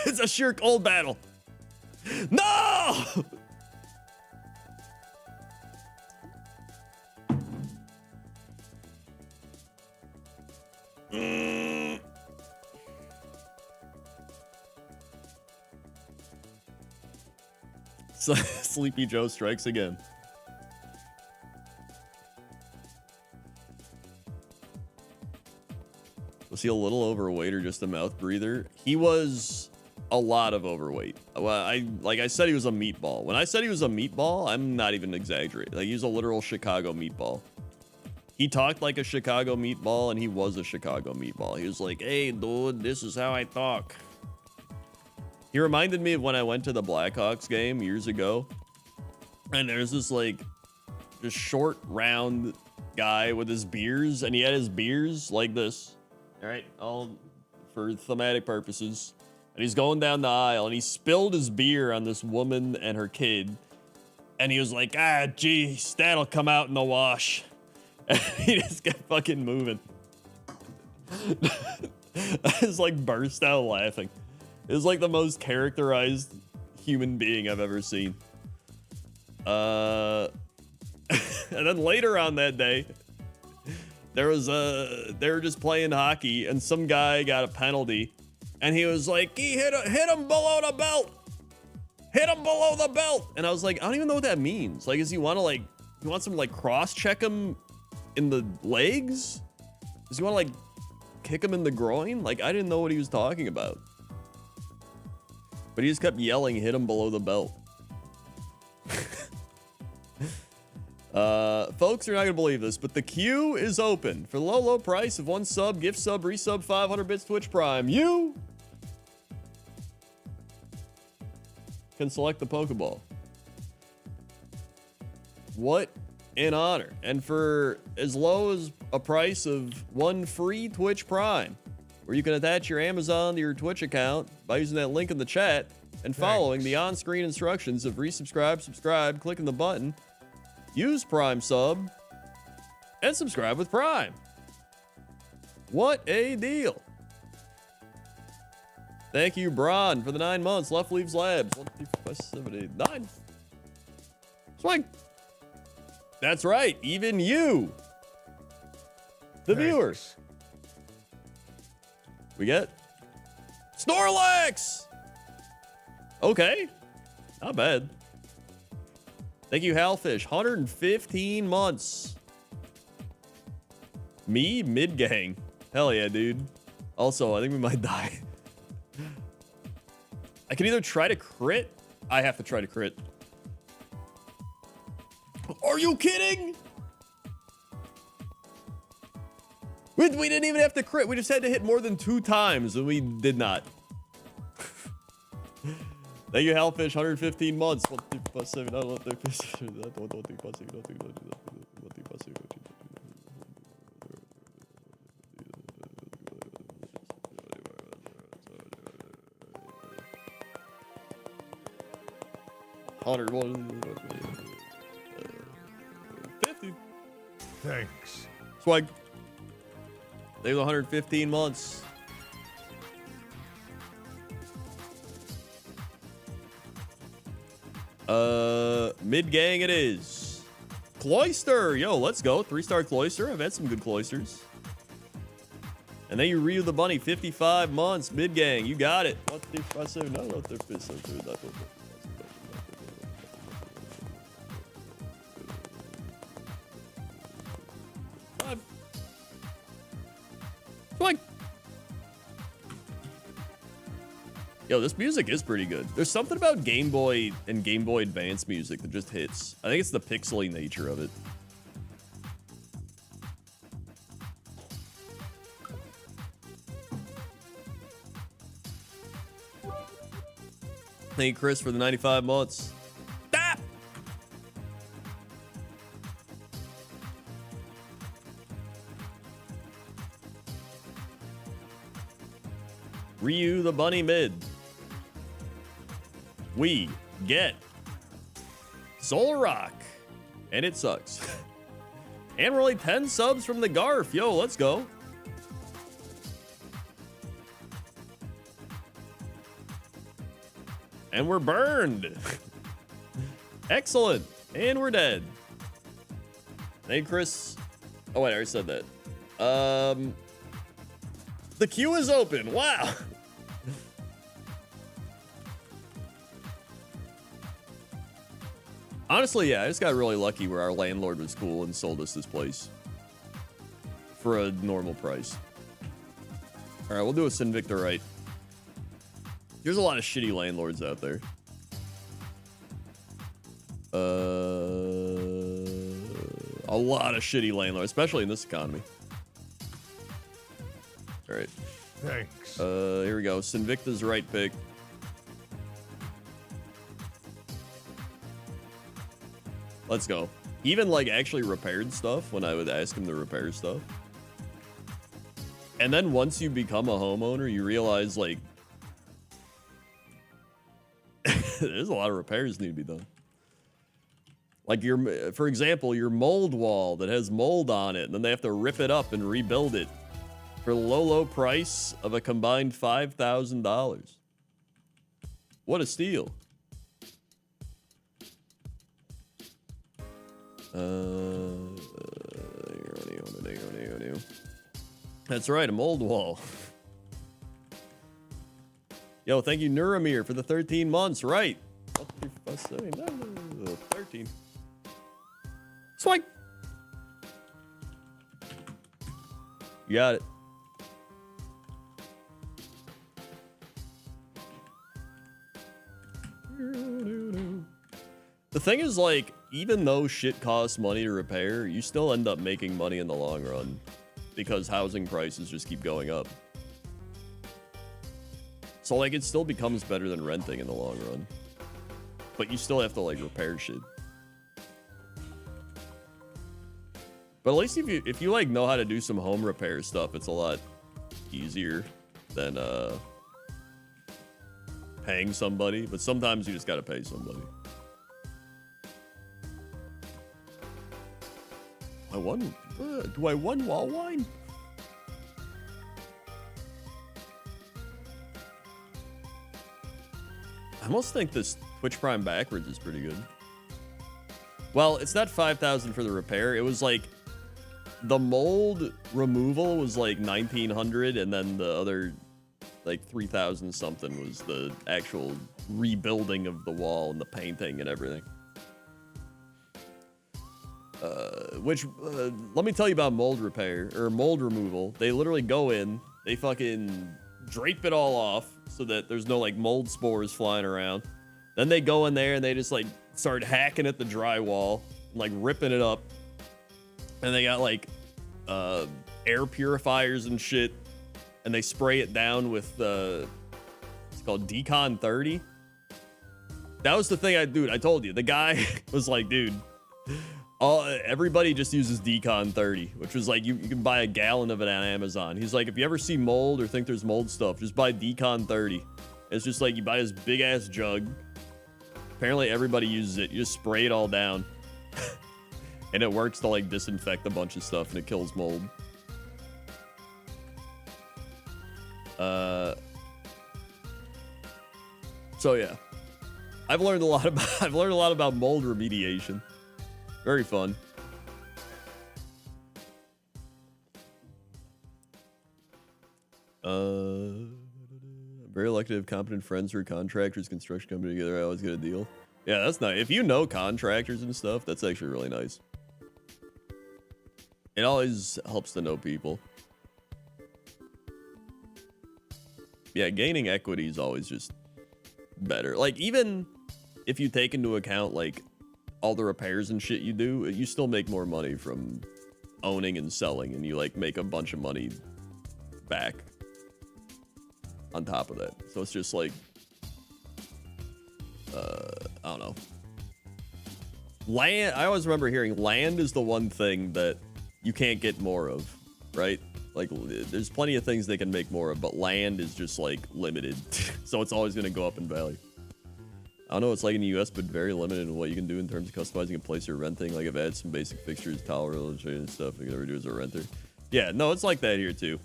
It's a sheer cold battle. No! Sleepy Joe strikes again. Was he a little overweight or just a mouth breather? He was a lot of overweight. Well, like I said, he was a meatball. When I said he was a meatball, I'm not even exaggerating. Like, he was a literal Chicago meatball. He talked like a Chicago meatball, and he was a Chicago meatball. He was like, hey, dude, this is how I talk. He reminded me of when I went to the Blackhawks game years ago. And there's this, like, just short, round guy with his beers. And he had his beers like this. All right, all for thematic purposes. And he's going down the aisle, and he spilled his beer on this woman and her kid. And he was like, ah, geez, that'll come out in the wash. And he just kept fucking moving. I just, like, burst out laughing. It was, like, the most characterized human being I've ever seen. And then later on that day, they were just playing hockey, and some guy got a penalty. And he was like, he hit him below the belt. Hit him below the belt. And I was like, I don't even know what that means. Like, does he want to, like, he wants him to, like, cross-check him in the legs? Does he want to, like, kick him in the groin? Like, I didn't know what he was talking about. But he just kept yelling, hit him below the belt. Folks, you're not gonna believe this, but the queue is open for the low price of one sub, gift sub, resub, 500 bits Twitch Prime. You can select the Pokeball. What an honor. And for as low as a price of one free Twitch Prime, where you can attach your Amazon to your Twitch account by using that link in the chat and following the on-screen instructions of resubscribe, subscribe, clicking the button, use Prime Sub, and subscribe with Prime. What a deal. Thank you, Bron, for the 9 months. Left Leaves Labs. 1, 2, 5, 7, 8, 9. Swing. That's right. Even you, the viewers. We get Snorlax. Okay. Not bad. Thank you, Halfish. 115 months. Me, mid-gang. Hell yeah, dude. Also, I think we might die. I can either try to crit. I have to try to crit. Are you kidding? We didn't even have to crit. We just had to hit more than 2 times, and we did not. Thank you, Halfish. 115 months. 1, 2, 5, 7, 9, 1, 2, 5, 7, 9, 1, 2, 5, 7, 9, 1, 2, 5, 7, 1, 2, 5, 7, 101. Thanks. Swag. They was 115 months. Mid gang it is. Cloister, yo, let's go. 3-star Cloister. I've had some good Cloisters. And then you reel the bunny, 55 months. Mid gang, you got it. What the fuck? No, what the fuck? Swing. Yo, this music is pretty good. There's something about Game Boy and Game Boy Advance music that just hits. I think it's the pixely nature of it. Thank you, Chris, for the 95 months. Ah! Ryu the Bunny mid. We get Solar Rock. And it sucks. And we're only 10 subs from the Garf. Yo, let's go. And we're burned. Excellent. And we're dead. Hey, Chris. Oh, wait, I already said that. The queue is open. Wow. Honestly, yeah, I just got really lucky where our landlord was cool and sold us this place for a normal price. All right, we'll do a Sinvicta right. There's a lot of shitty landlords out there. A lot of shitty landlords, especially in this economy. All right. Thanks. Here we go. Sinvicta's right pick. Let's go. Even like actually repaired stuff when I would ask him to repair stuff. And then once you become a homeowner, you realize like there's a lot of repairs need to be done. Like for example, your mold wall that has mold on it, and then they have to rip it up and rebuild it for the low price of a combined $5,000. What a steal. That's right, a mold wall. Yo, thank you, Nuramir, for the 13 months. Right. What the fuck say? No, 13. Swing. You got it. The thing is, like, even though shit costs money to repair, you still end up making money in the long run because housing prices just keep going up. So, like, it still becomes better than renting in the long run. But you still have to, like, repair shit. But at least if you like, know how to do some home repair stuff, it's a lot easier than, paying somebody. But sometimes you just gotta pay somebody. Do I won wall wine? I almost think this Twitch Prime backwards is pretty good. Well, it's not 5,000 for the repair. It was like the mold removal was like 1,900, and then the other like 3,000 something was the actual rebuilding of the wall and the painting and everything. Let me tell you about mold repair or mold removal. They literally go in, they fucking drape it all off so that there's no like mold spores flying around. Then they go in there and they just like start hacking at the drywall and like ripping it up. And they got like air purifiers and shit, and they spray it down with it's called Decon 30. That was the thing I told you. The guy was like, dude, everybody just uses Decon 30, which was like, you can buy a gallon of it on Amazon. He's like, if you ever see mold or think there's mold stuff, just buy Decon 30. It's just like, you buy this big ass jug. Apparently everybody uses it. You just spray it all down. And it works to like disinfect a bunch of stuff and it kills mold. So yeah. I've learned a lot about mold remediation. Very fun. Very lucky to have competent friends who are contractors, construction company together. I always get a deal. Yeah, that's nice. If you know contractors and stuff, that's actually really nice. It always helps to know people. Yeah, gaining equity is always just better. Like, even if you take into account, like, all the repairs and shit you do, you still make more money from owning and selling, and you, like, make a bunch of money back on top of that. So it's just like, I don't know. Land, I always remember hearing land is the one thing that you can't get more of, right? Like, there's plenty of things they can make more of, but land is just, like, limited. So it's always going to go up in value. I don't know what it's like in the US, but very limited in what you can do in terms of customizing a place you're renting. Like, I've added some basic fixtures, towel relation and stuff you can never do as a renter. Yeah, no, it's like that here, too.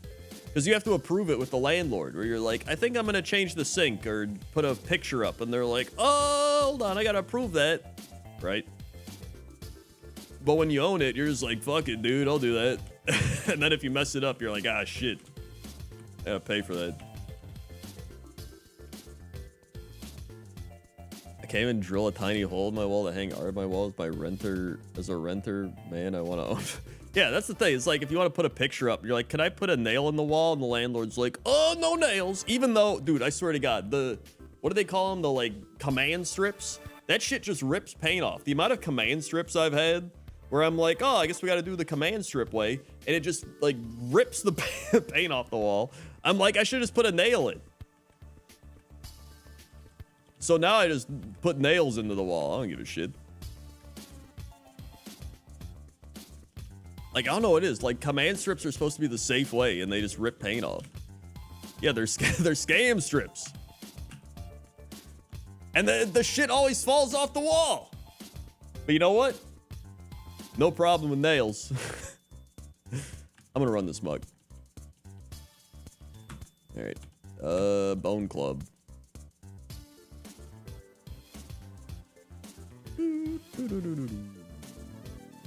Because you have to approve it with the landlord, where you're like, I think I'm going to change the sink or put a picture up. And they're like, oh, hold on, I got to approve that. Right? But when you own it, you're just like, fuck it, dude, I'll do that. And then if you mess it up, you're like, ah, shit. I gotta pay for that. I can't even drill a tiny hole in my wall to hang art on my walls by renter. As a renter, man, I want to own. Yeah, that's the thing. It's like, if you want to put a picture up, you're like, can I put a nail in the wall? And the landlord's like, oh, no nails. Even though, dude, I swear to God, what do they call them? The, like, command strips? That shit just rips paint off. The amount of command strips I've had where I'm like, oh, I guess we got to do the command strip way. And it just, like, rips the paint off the wall. I'm like, I should just put a nail in. So now I just put nails into the wall. I don't give a shit. Like, I don't know what it is. Like, command strips are supposed to be the safe way, and they just rip paint off. Yeah, they're scam strips. And the shit always falls off the wall. But you know what? No problem with nails. I'm gonna run this mug. All right. Bone Club.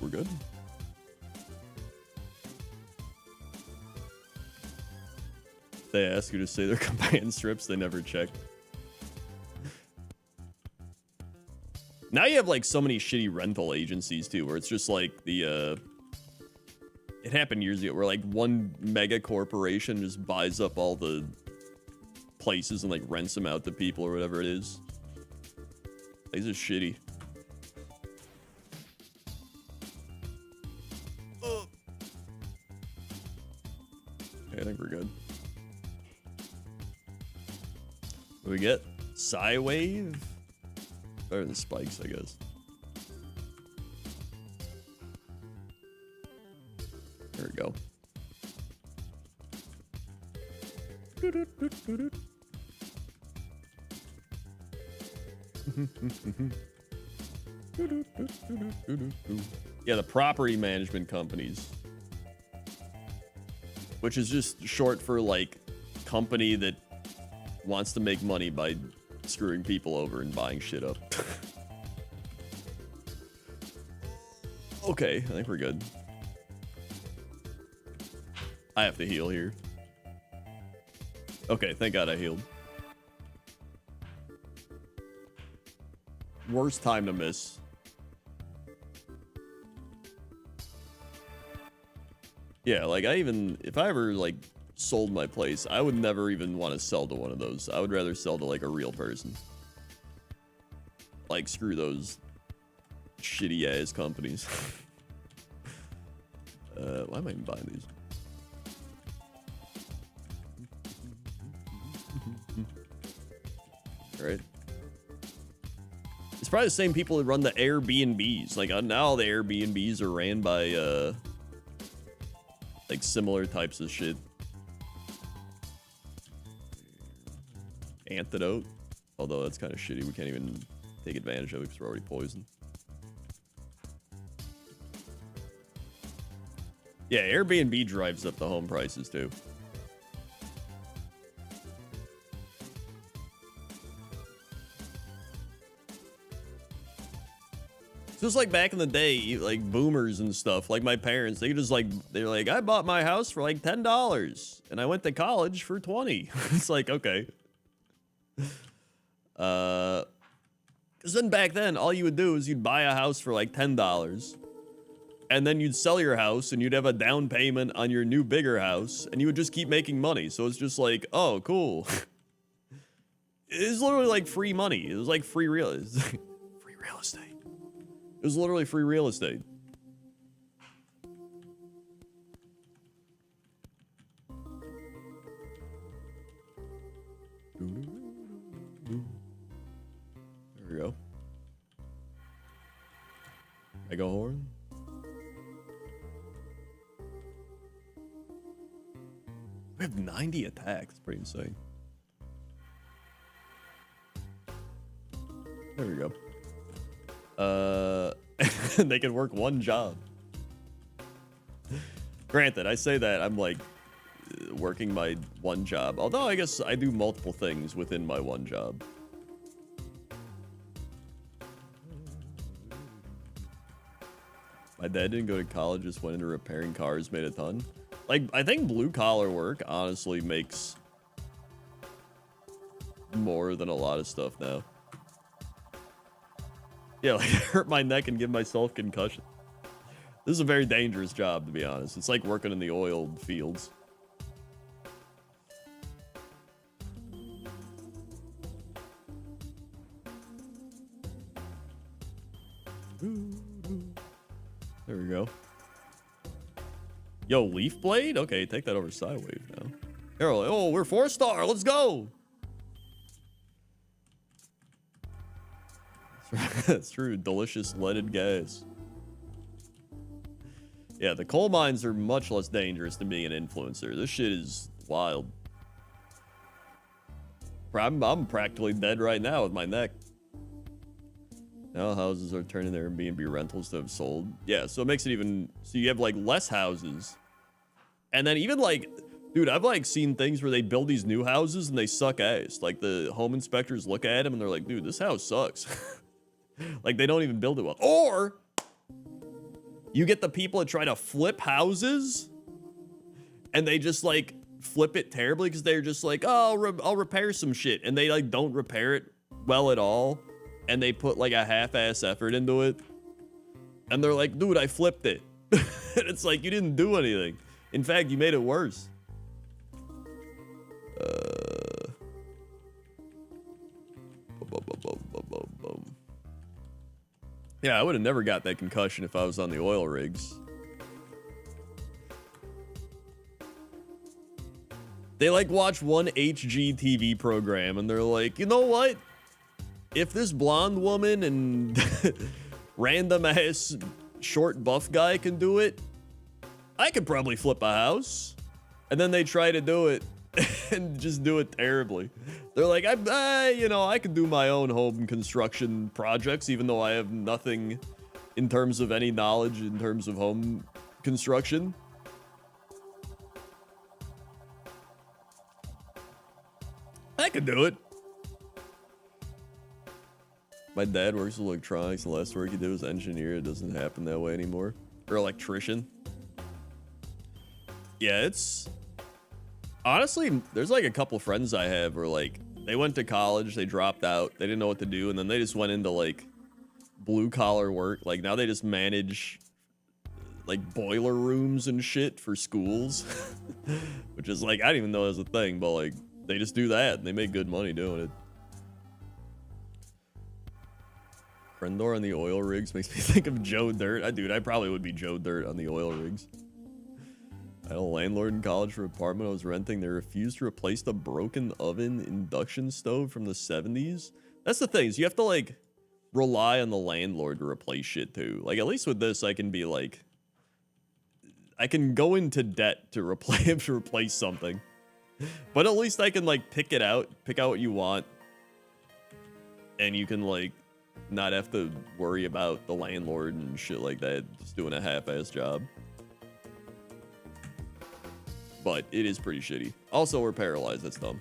We're good. They ask you to say their command strips, they never check. Now you have like so many shitty rental agencies too, where it's just like it happened years ago where like one mega corporation just buys up all the places and like rents them out to people or whatever it is. These are shitty. Okay, I think we're good. What do we get? Psy Wave? Better than spikes, I guess. There we go. Yeah, the property management companies. Which is just short for like company that wants to make money by screwing people over and buying shit up. Okay, I think we're good. I have to heal here. Okay, thank God I healed. Worst time to miss. Yeah, like if I ever like sold my place, I would never even want to sell to one of those. I would rather sell to like a real person. Like, screw those shitty ass companies. Why am I even buying these? All right. It's probably the same people that run the Airbnbs. Like, now all the Airbnbs are ran by like similar types of shit. Antidote, although that's kind of shitty. We can't even take advantage of it because we're already poisoned. Yeah, Airbnb drives up the home prices too. Just like back in the day, like boomers and stuff, like my parents, they're like, I bought my house for like $10 and I went to college for 20. It's like, okay. Cause then back then, all you would do is you'd buy a house for like $10 and then you'd sell your house and you'd have a down payment on your new bigger house and you would just keep making money. So it's just like, oh, cool. It's literally like free money. It was like free real estate. It was literally free real estate. There we go. Mega horn. We have 90 attacks. Pretty insane. There we go. They can work one job. Granted, I say that I'm like working my one job. Although I guess I do multiple things within my one job. My dad didn't go to college, just went into repairing cars, made a ton. Like, I think blue collar work honestly makes more than a lot of stuff now. Yeah, like hurt my neck and give myself concussion. This is a very dangerous job, to be honest. It's like working in the oil fields. There we go. Yo, Leaf Blade? Okay, take that over Sidewave now. Harold, oh, we're 4-star. Let's go. That's true. Delicious leaded gas. Yeah, the coal mines are much less dangerous than being an influencer. This shit is wild. I'm practically dead right now with my neck. Now houses are turning their Airbnb rentals to have sold. Yeah, so it makes it even... So you have, like, less houses. And then even, like... Dude, I've, like, seen things where they build these new houses and they suck ass. Like, the home inspectors look at them and they're like, dude, this house sucks. Like, they don't even build it well. Or... You get the people that try to flip houses, and they just, like, flip it terribly because they're just like, oh, I'll repair some shit. And they, like, don't repair it well at all. And they put, like, a half-ass effort into it. And they're like, dude, I flipped it. And it's like, you didn't do anything. In fact, you made it worse. Yeah, I would have never got that concussion if I was on the oil rigs. They like watch one HGTV program and they're like, you know what? If this blonde woman and random ass short buff guy can do it, I could probably flip a house. And then they try to do it and just do it terribly. They're like, you know, I can do my own home construction projects, even though I have nothing in terms of any knowledge in terms of home construction. I could do it. My dad works with electronics. The last work he did was engineer. It doesn't happen that way anymore. Or electrician. Yeah, it's... Honestly, there's like a couple friends I have where like they went to college, they dropped out, they didn't know what to do, and then they just went into like blue collar work. Like now they just manage like boiler rooms and shit for schools, which is like, I didn't even know that was a thing, but like they just do that and they make good money doing it. Frendor on the oil rigs makes me think of Joe Dirt. Dude, I probably would be Joe Dirt on the oil rigs. I had a landlord in college for an apartment I was renting. They refused to replace the broken oven induction stove from the 70s. That's the thing, is you have to like rely on the landlord to replace shit too. Like at least with this, I can be like, I can go into debt to replace something. But at least I can like pick out what you want. And you can like not have to worry about the landlord and shit like that, just doing a half-ass job. but it is pretty shitty. Also, we're paralyzed. That's dumb.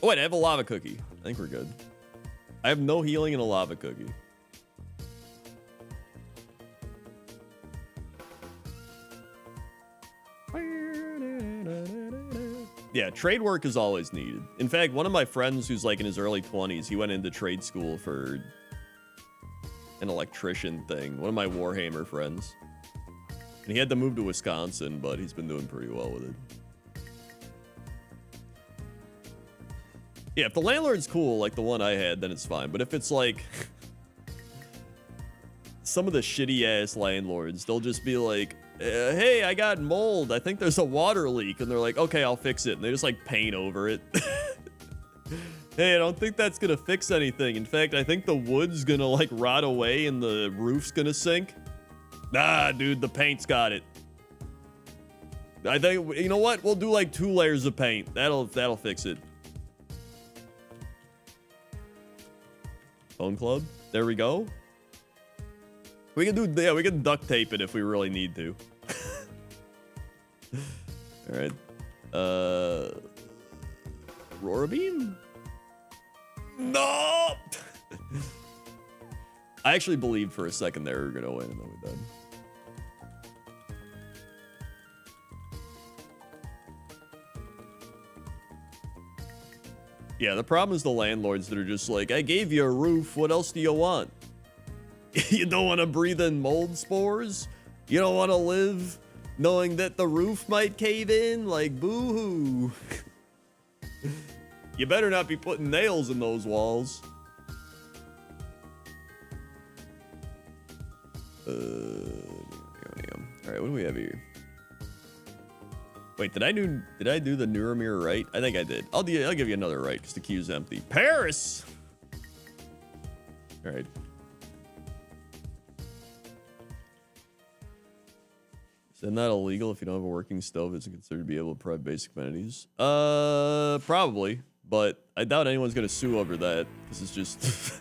Oh, wait, I have a lava cookie. I think we're good. I have no healing and a lava cookie. Yeah, trade work is always needed. In fact, one of my friends who's like in his early 20s, he went into trade school for an electrician thing. One of my Warhammer friends. And he had to move to Wisconsin, but he's been doing pretty well with it. Yeah, if the landlord's cool, like the one I had, then it's fine. But if it's like some of the shitty ass landlords, they'll just be like, hey, I got mold. I think there's a water leak. And they're like, okay, I'll fix it. And they just like paint over it. Hey, I don't think that's going to fix anything. In fact, I think the wood's going to like rot away and the roof's going to sink. Nah, dude, the paint's got it. I think, you know what? We'll do like 2 layers of paint. That'll fix it. Phone club. There we go. We can do, yeah, we can duct tape it if we really need to. All right. Aurora beam? No! I actually believed for a second they were gonna win, and then we did. Yeah, the problem is the landlords that are just like, I gave you a roof, what else do you want? You don't want to breathe in mold spores? You don't want to live knowing that the roof might cave in? Like, boo-hoo. You better not be putting nails in those walls. Alright, what do we have here? Wait, did I do the Nuramir right? I think I did. I'll give you another right because the queue's empty. Paris! Alright. Is that not illegal if you don't have a working stove? Is it considered to be able to provide basic amenities? Probably. But I doubt anyone's gonna sue over that. This is just,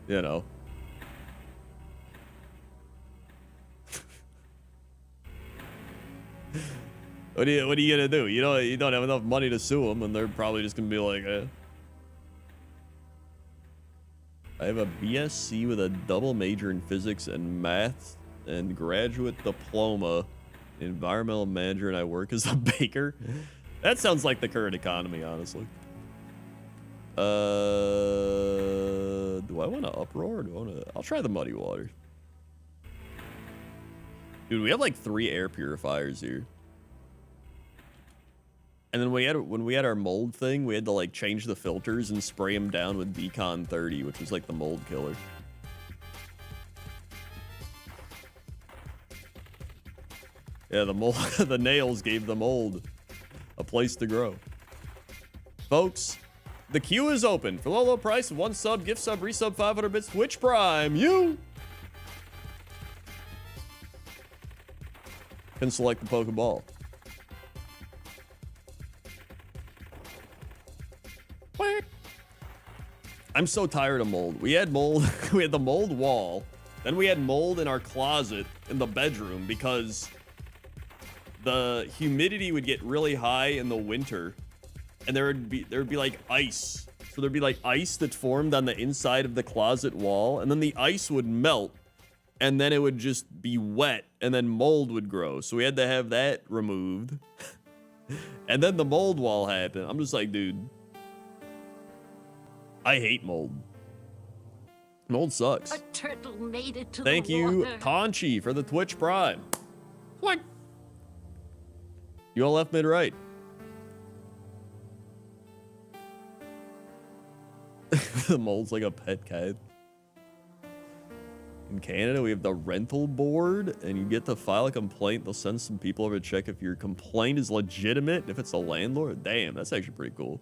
you know. What are you gonna do? You don't have enough money to sue them, and they're probably just gonna be like, eh. I have a BSc with a double major in physics and math and graduate diploma in environmental manager, and I work as a baker. That sounds like the current economy, honestly. Do I want to uproar? Or do I want to? I'll try the muddy water. Dude, we have like 3 air purifiers here. And then when we had our mold thing, we had to like change the filters and spray them down with Beacon 30, which was like the mold killer. Yeah, the mold, the nails gave the mold a place to grow. Folks, the queue is open for low price of 1 sub, gift sub, resub, 500 bits, Twitch Prime. You can select the Pokeball. I'm so tired of mold. We had mold, we had the mold wall, then we had mold in our closet in the bedroom because the humidity would get really high in the winter, and there would be like ice. So there'd be like ice that formed on the inside of the closet wall, and then the ice would melt, and then it would just be wet, and then mold would grow. So we had to have that removed. And then the mold wall happened. I'm just like, dude, I hate mold. Mold sucks. A turtle made it to Thank the you, water. Conchi, for the Twitch Prime. What? You all left mid right. The mold's like a pet cat. In Canada, we have the rental board, and you get to file a complaint. They'll send some people over to check if your complaint is legitimate. If it's a landlord, damn, that's actually pretty cool.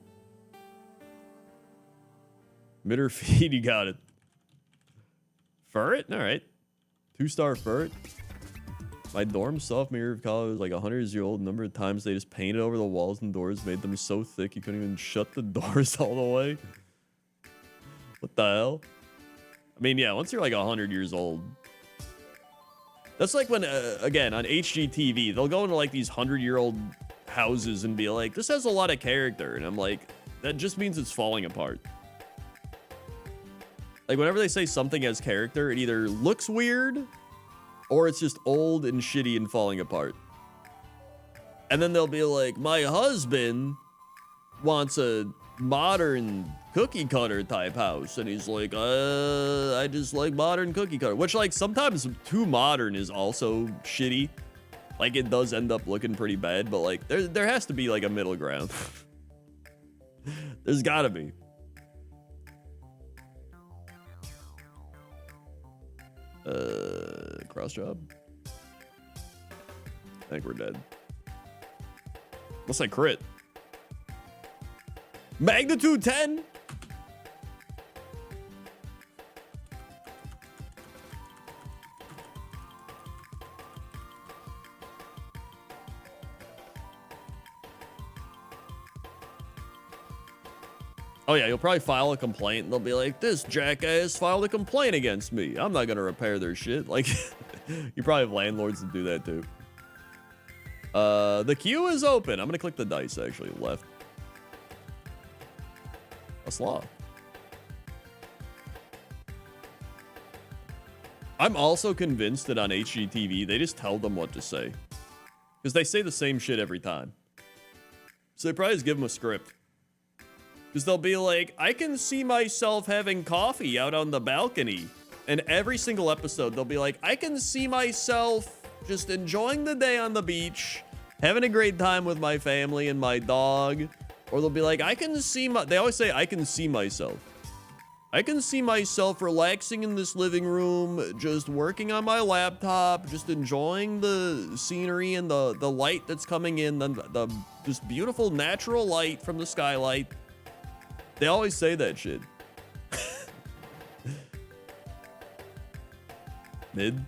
Midder feed, you got it. Ferret? All right. 2-star ferret. My dorm sophomore year of college was like 100 years old. Number of times they just painted over the walls and doors, made them so thick you couldn't even shut the doors all the way. What the hell? I mean, yeah, once you're like 100 years old, That's like when, again, on HGTV, they'll go into like these 100-year-old houses and be like, this has a lot of character. And I'm like, that just means it's falling apart. Like, whenever they say something has character, it either looks weird or it's just old and shitty and falling apart. And then they'll be like, my husband wants a modern cookie cutter type house. And he's like, I just like modern cookie cutter. Which, like, sometimes too modern is also shitty. Like, it does end up looking pretty bad. But, like, there has to be, like, a middle ground. There's gotta be. Cross job. I think we're dead. Unless I crit. Magnitude 10? Oh yeah, you'll probably file a complaint and they'll be like, this jackass filed a complaint against me. I'm not gonna repair their shit. Like, you probably have landlords that do that too. The queue is open. I'm gonna click the dice actually, left. A slaw. I'm also convinced that on HGTV, they just tell them what to say. Because they say the same shit every time. So they probably just give them a script. Because they'll be like, I can see myself having coffee out on the balcony. And every single episode, they'll be like, I can see myself just enjoying the day on the beach, having a great time with my family and my dog. Or they'll be like, I can see they always say, I can see myself. I can see myself relaxing in this living room, just working on my laptop, just enjoying the scenery and the light that's coming in, the just beautiful natural light from the skylight. They always say that shit. Mid.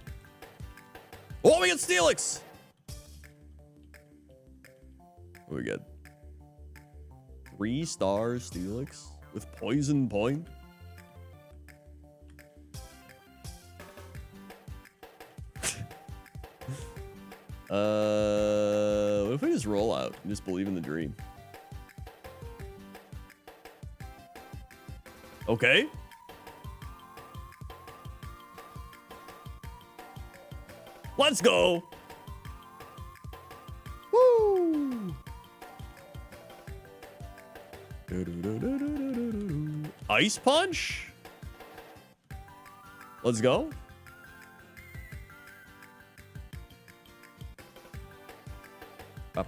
Oh, we got Steelix! What we got? 3-star Steelix with Poison Point. What if we just roll out and just believe in the dream? Okay. Let's go. Woo. Ice punch. Let's go. I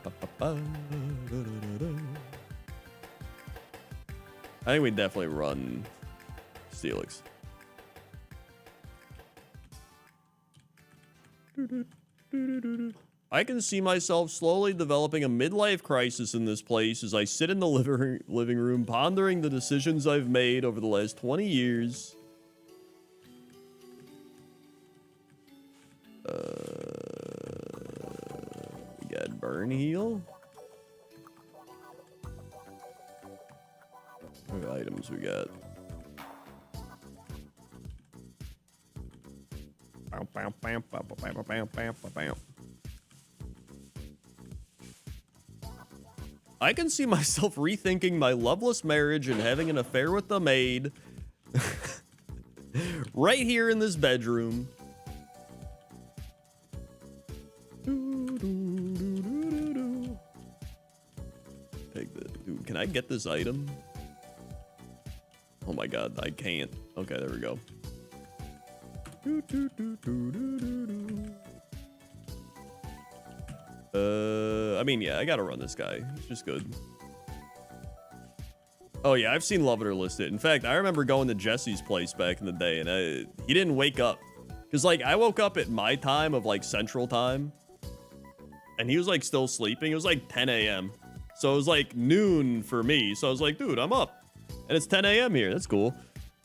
think we definitely run Steelix. I can see myself slowly developing a midlife crisis in this place as I sit in the living room pondering the decisions I've made over the last 20 years. We got burn heal. What items we got? I can see myself rethinking my loveless marriage and having an affair with the maid. Right here in this bedroom. Take the dude, can I get this item? Oh my god, I can't. Okay, there we go. I mean, yeah, I gotta run this guy. It's just good. Oh yeah, I've seen Love It or List It. In fact, I remember going to Jesse's place back in the day, and he didn't wake up. Because, like, I woke up at my time of, like, Central Time, and he was, like, still sleeping. It was, like, 10 a.m. So it was, like, noon for me. So I was like, dude, I'm up. And it's 10 a.m. here. That's cool.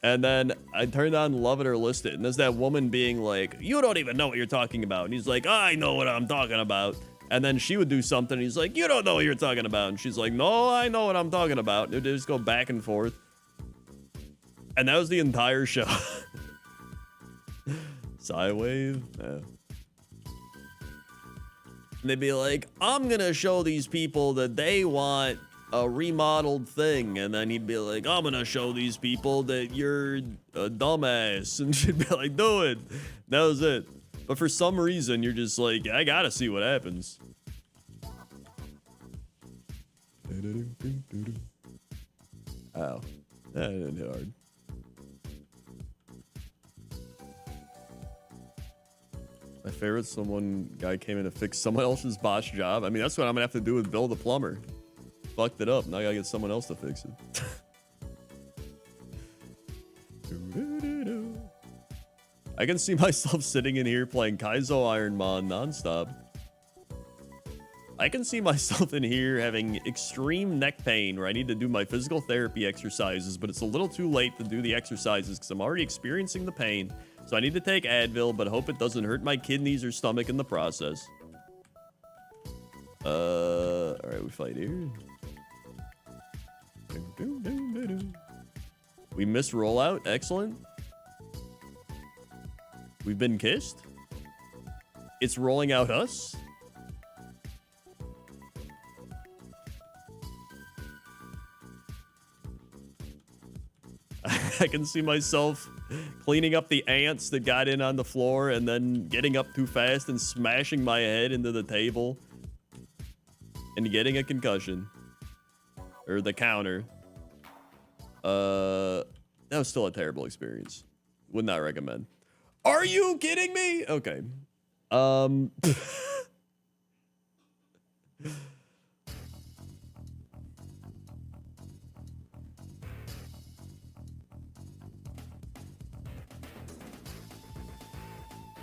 And then I turned on Love It or List It, and there's that woman being like, you don't even know what you're talking about. And he's like, I know what I'm talking about. And then she would do something, and he's like, you don't know what you're talking about. And she's like, no, I know what I'm talking about. And they just go back and forth. And that was the entire show. Psywave? Yeah. And they'd be like, I'm gonna show these people that they want a remodeled thing. And then he'd be like, I'm gonna show these people that you're a dumbass. And she'd be like, do it. That was it. But for some reason, you're just like, I gotta see what happens. Ow. That didn't hit hard. My favorite, someone guy came in to fix someone else's botched job. I mean, that's what I'm gonna have to do with Bill the plumber. Fucked it up. Now I gotta get someone else to fix it. I can see myself sitting in here playing Kaizo Ironman nonstop. I can see myself in here having extreme neck pain where I need to do my physical therapy exercises, but it's a little too late to do the exercises because I'm already experiencing the pain. So I need to take Advil, but hope it doesn't hurt my kidneys or stomach in the process. All right, we fight here. We missed rollout. Excellent. We've been kissed. It's rolling out us. I can see myself cleaning up the ants that got in on the floor and then getting up too fast and smashing my head into the table and getting a concussion. Or the counter. That was still a terrible experience. Would not recommend. Are you kidding me? Okay. All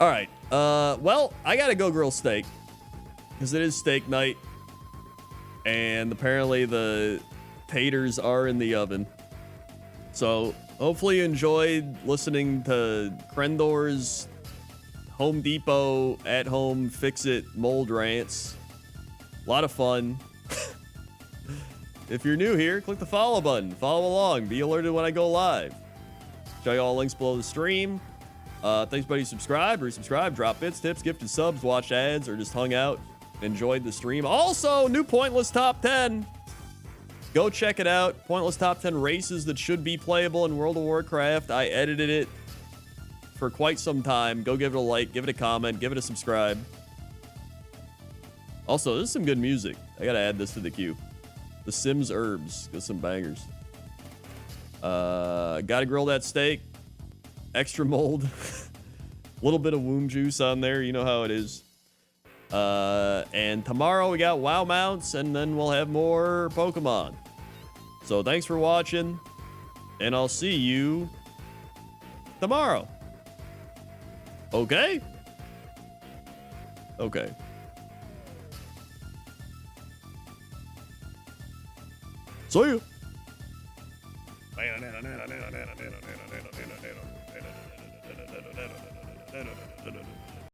right. Well, I gotta go grill steak because it is steak night, and apparently the taters are in the oven. So hopefully you enjoyed listening to Krendor's Home Depot at home fix-it mold rants. A lot of fun. If you're new here, click the follow button. Follow along. Be alerted when I go live. Show you all links below the stream. Thanks, buddy. Subscribe, resubscribe, drop bits, tips, gifted subs, watched ads, or just hung out, enjoyed the stream. Also, new Pointless Top 10. Go check it out. Pointless Top 10 races that should be playable in World of Warcraft. I edited it for quite some time. Go give it a like, give it a comment, give it a subscribe. Also, this is some good music. I gotta add this to the queue. The Sims Herbs. Got some bangers. Gotta grill that steak. Extra mold. A little bit of womb juice on there. You know how it is. And tomorrow we got WoW mounts, and then we'll have more Pokemon. So thanks for watching, and I'll see you tomorrow. Okay? Okay. See you.